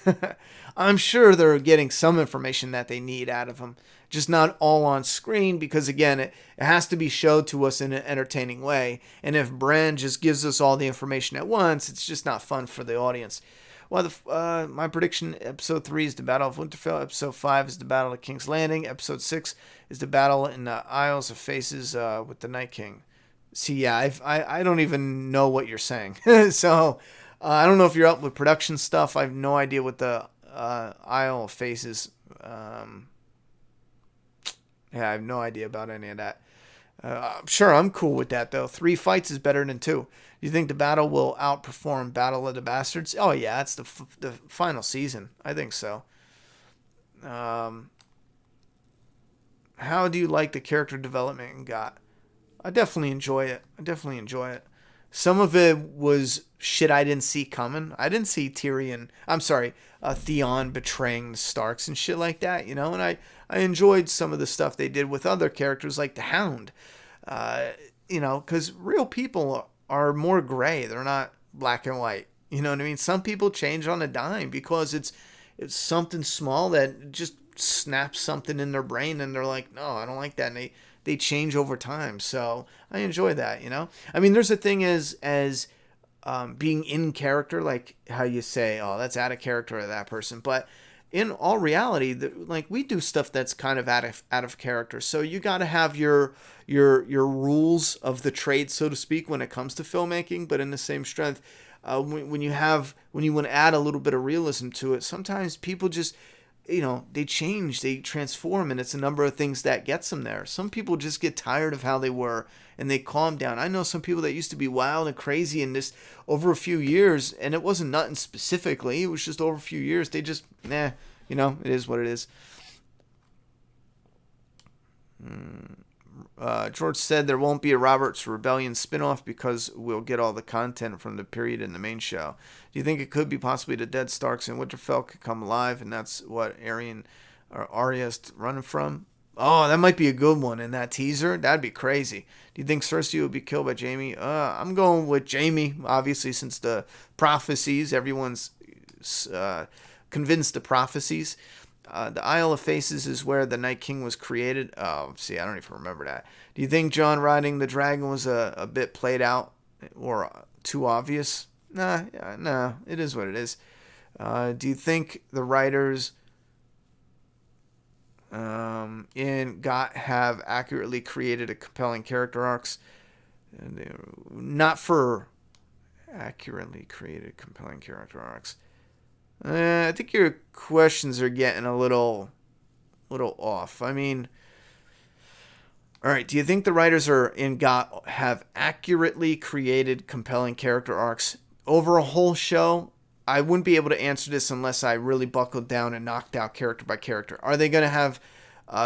Speaker 1: I'm sure they're getting some information that they need out of him. Just not all on screen, because again, it has to be showed to us in an entertaining way. And if Bran just gives us all the information at once, it's just not fun for the audience. Well, my prediction, episode 3 is the Battle of Winterfell. Episode 5 is the Battle of King's Landing. Episode 6 is the Battle in the Isles of Faces with the Night King. See, yeah, I don't even know what you're saying. So, I don't know if you're up with production stuff. I have no idea what the Isle of Faces... Yeah, I have no idea about any of that. Sure, I'm cool with that, though. 3 fights is better than 2. Do you think the battle will outperform Battle of the Bastards? Oh, yeah, it's the final season. I think so. How do you like the character development in GOT? I definitely enjoy it. Some of it was shit I didn't see coming. I didn't see Theon betraying the Starks and shit like that, you know? And I enjoyed some of the stuff they did with other characters like the Hound. You know, because real people are more gray. They're not black and white. You know what I mean? Some people change on a dime because it's something small that just snaps something in their brain and they're like, no, I don't like that. And they change over time. So I enjoy that, you know? I mean, there's a thing as being in character, like how you say, oh, that's out of character of that person. But in all reality, like we do stuff that's kind of out of character. So you got to have your rules of the trade, so to speak, when it comes to filmmaking. But in the same strength, when you want to add a little bit of realism to it, sometimes people just, you know, they change, they transform, and it's a number of things that gets them there. Some people just get tired of how they were and they calm down. I know some people that used to be wild and crazy, and this over a few years, and it wasn't nothing specifically, it was just over a few years, they just, you know, it is what it is. George said there won't be a Robert's Rebellion spinoff because we'll get all the content from the period in the main show. Do you think it could be possibly the dead Starks in Winterfell could come alive, and that's what Arya's running from? Oh, that might be a good one in that teaser. That'd be crazy. Do you think Cersei will be killed by Jaime? I'm going with Jaime, obviously, since the prophecies, everyone's convinced the prophecies. The Isle of Faces is where the Night King was created. Oh, see, I don't even remember that. Do you think Jon riding the dragon was a bit played out or too obvious? Nah, it is what it is. Do you think the writers in GOT have accurately created a compelling character arcs? Not for accurately created compelling character arcs. I think your questions are getting a little off. I mean, all right. Do you think the writers in GOT have accurately created compelling character arcs over a whole show? I wouldn't be able to answer this unless I really buckled down and knocked out character by character. Are they going to have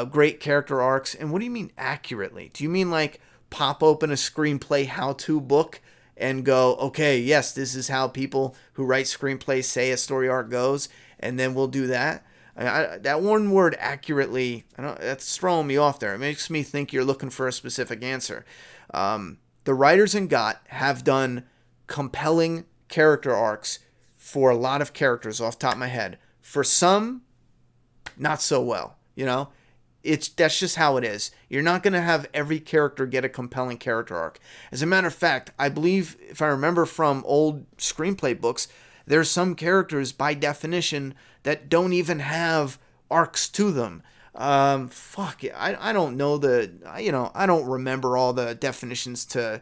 Speaker 1: great character arcs? And what do you mean accurately? Do you mean like pop open a screenplay how-to book and go, okay, yes, this is how people who write screenplays say a story arc goes, and then we'll do that? That one word, accurately, that's throwing me off there. It makes me think you're looking for a specific answer. The writers in GOT have done compelling character arcs for a lot of characters off the top of my head. For some, not so well, you know? That's just how it is. You're not going to have every character get a compelling character arc. As a matter of fact, I believe, if I remember from old screenplay books, there's some characters by definition that don't even have arcs to them. I don't know I don't remember all the definitions to,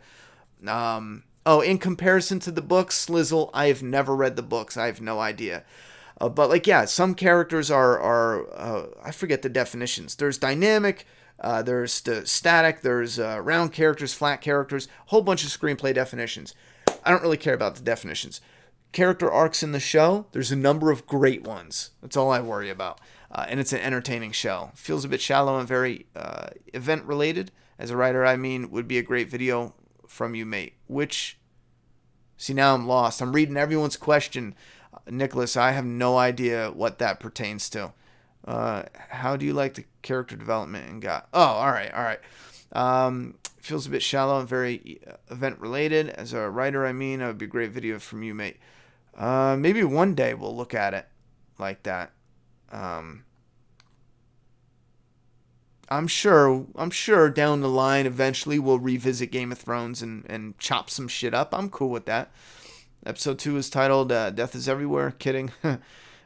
Speaker 1: in comparison to the books, Slizzle, I have never read the books. I have no idea. But like, yeah, some characters are I forget the definitions. There's dynamic, there's the static, there's round characters, flat characters, a whole bunch of screenplay definitions. I don't really care about the definitions. Character arcs in the show, there's a number of great ones. That's all I worry about. And it's an entertaining show. Feels a bit shallow and very event related. As a writer, I mean, would be a great video from you, mate. See, now I'm lost. I'm reading everyone's question. Nicholas, I have no idea what that pertains to. How do you like the character development in God? Oh, all right. Feels a bit shallow and very event related. As a writer, I mean, it would be a great video from you, mate. Maybe one day we'll look at it like that. I'm sure down the line eventually we'll revisit Game of Thrones and chop some shit up. I'm cool with that. Episode 2 is titled Death is Everywhere. Kidding. All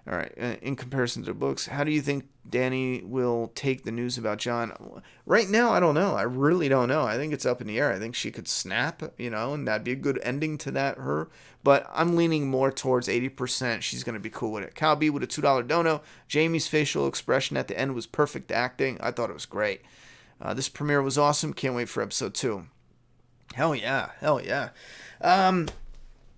Speaker 1: right. In comparison to the books, how do you think Danny will take the news about John? Right now, I don't know. I really don't know. I think it's up in the air. I think she could snap, and that'd be a good ending to her. But I'm leaning more towards 80%. She's going to be cool with it. Cal B with a $2 dono. Jamie's facial expression at the end was perfect acting. I thought it was great. This premiere was awesome. Can't wait for episode 2. Hell yeah.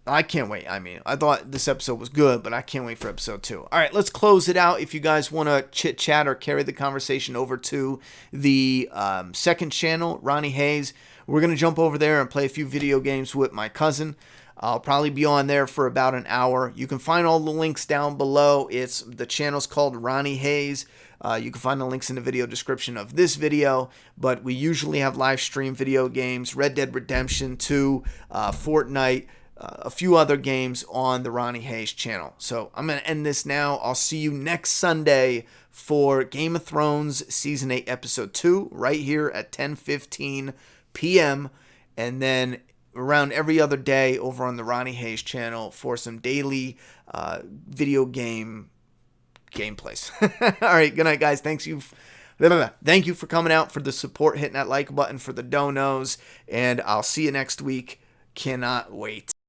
Speaker 1: I can't wait. I mean, I thought this episode was good, but I can't wait for episode 2. All right, let's close it out. If you guys want to chit-chat or carry the conversation over to the second channel, Ronnie Hayes, we're going to jump over there and play a few video games with my cousin. I'll probably be on there for about an hour. You can find all the links down below. The channel's called Ronnie Hayes. You can find the links in the video description of this video, but we usually have live stream video games, Red Dead Redemption 2, Fortnite, a few other games on the Ronnie Hayes channel. So I'm going to end this now. I'll see you next Sunday for Game of Thrones Season 8, Episode 2, right here at 10:15 p.m. And then around every other day over on the Ronnie Hayes channel for some daily video game gameplays. All right, good night, guys. Thank you for coming out, for the support, hitting that like button, for the donos, and I'll see you next week. Cannot wait.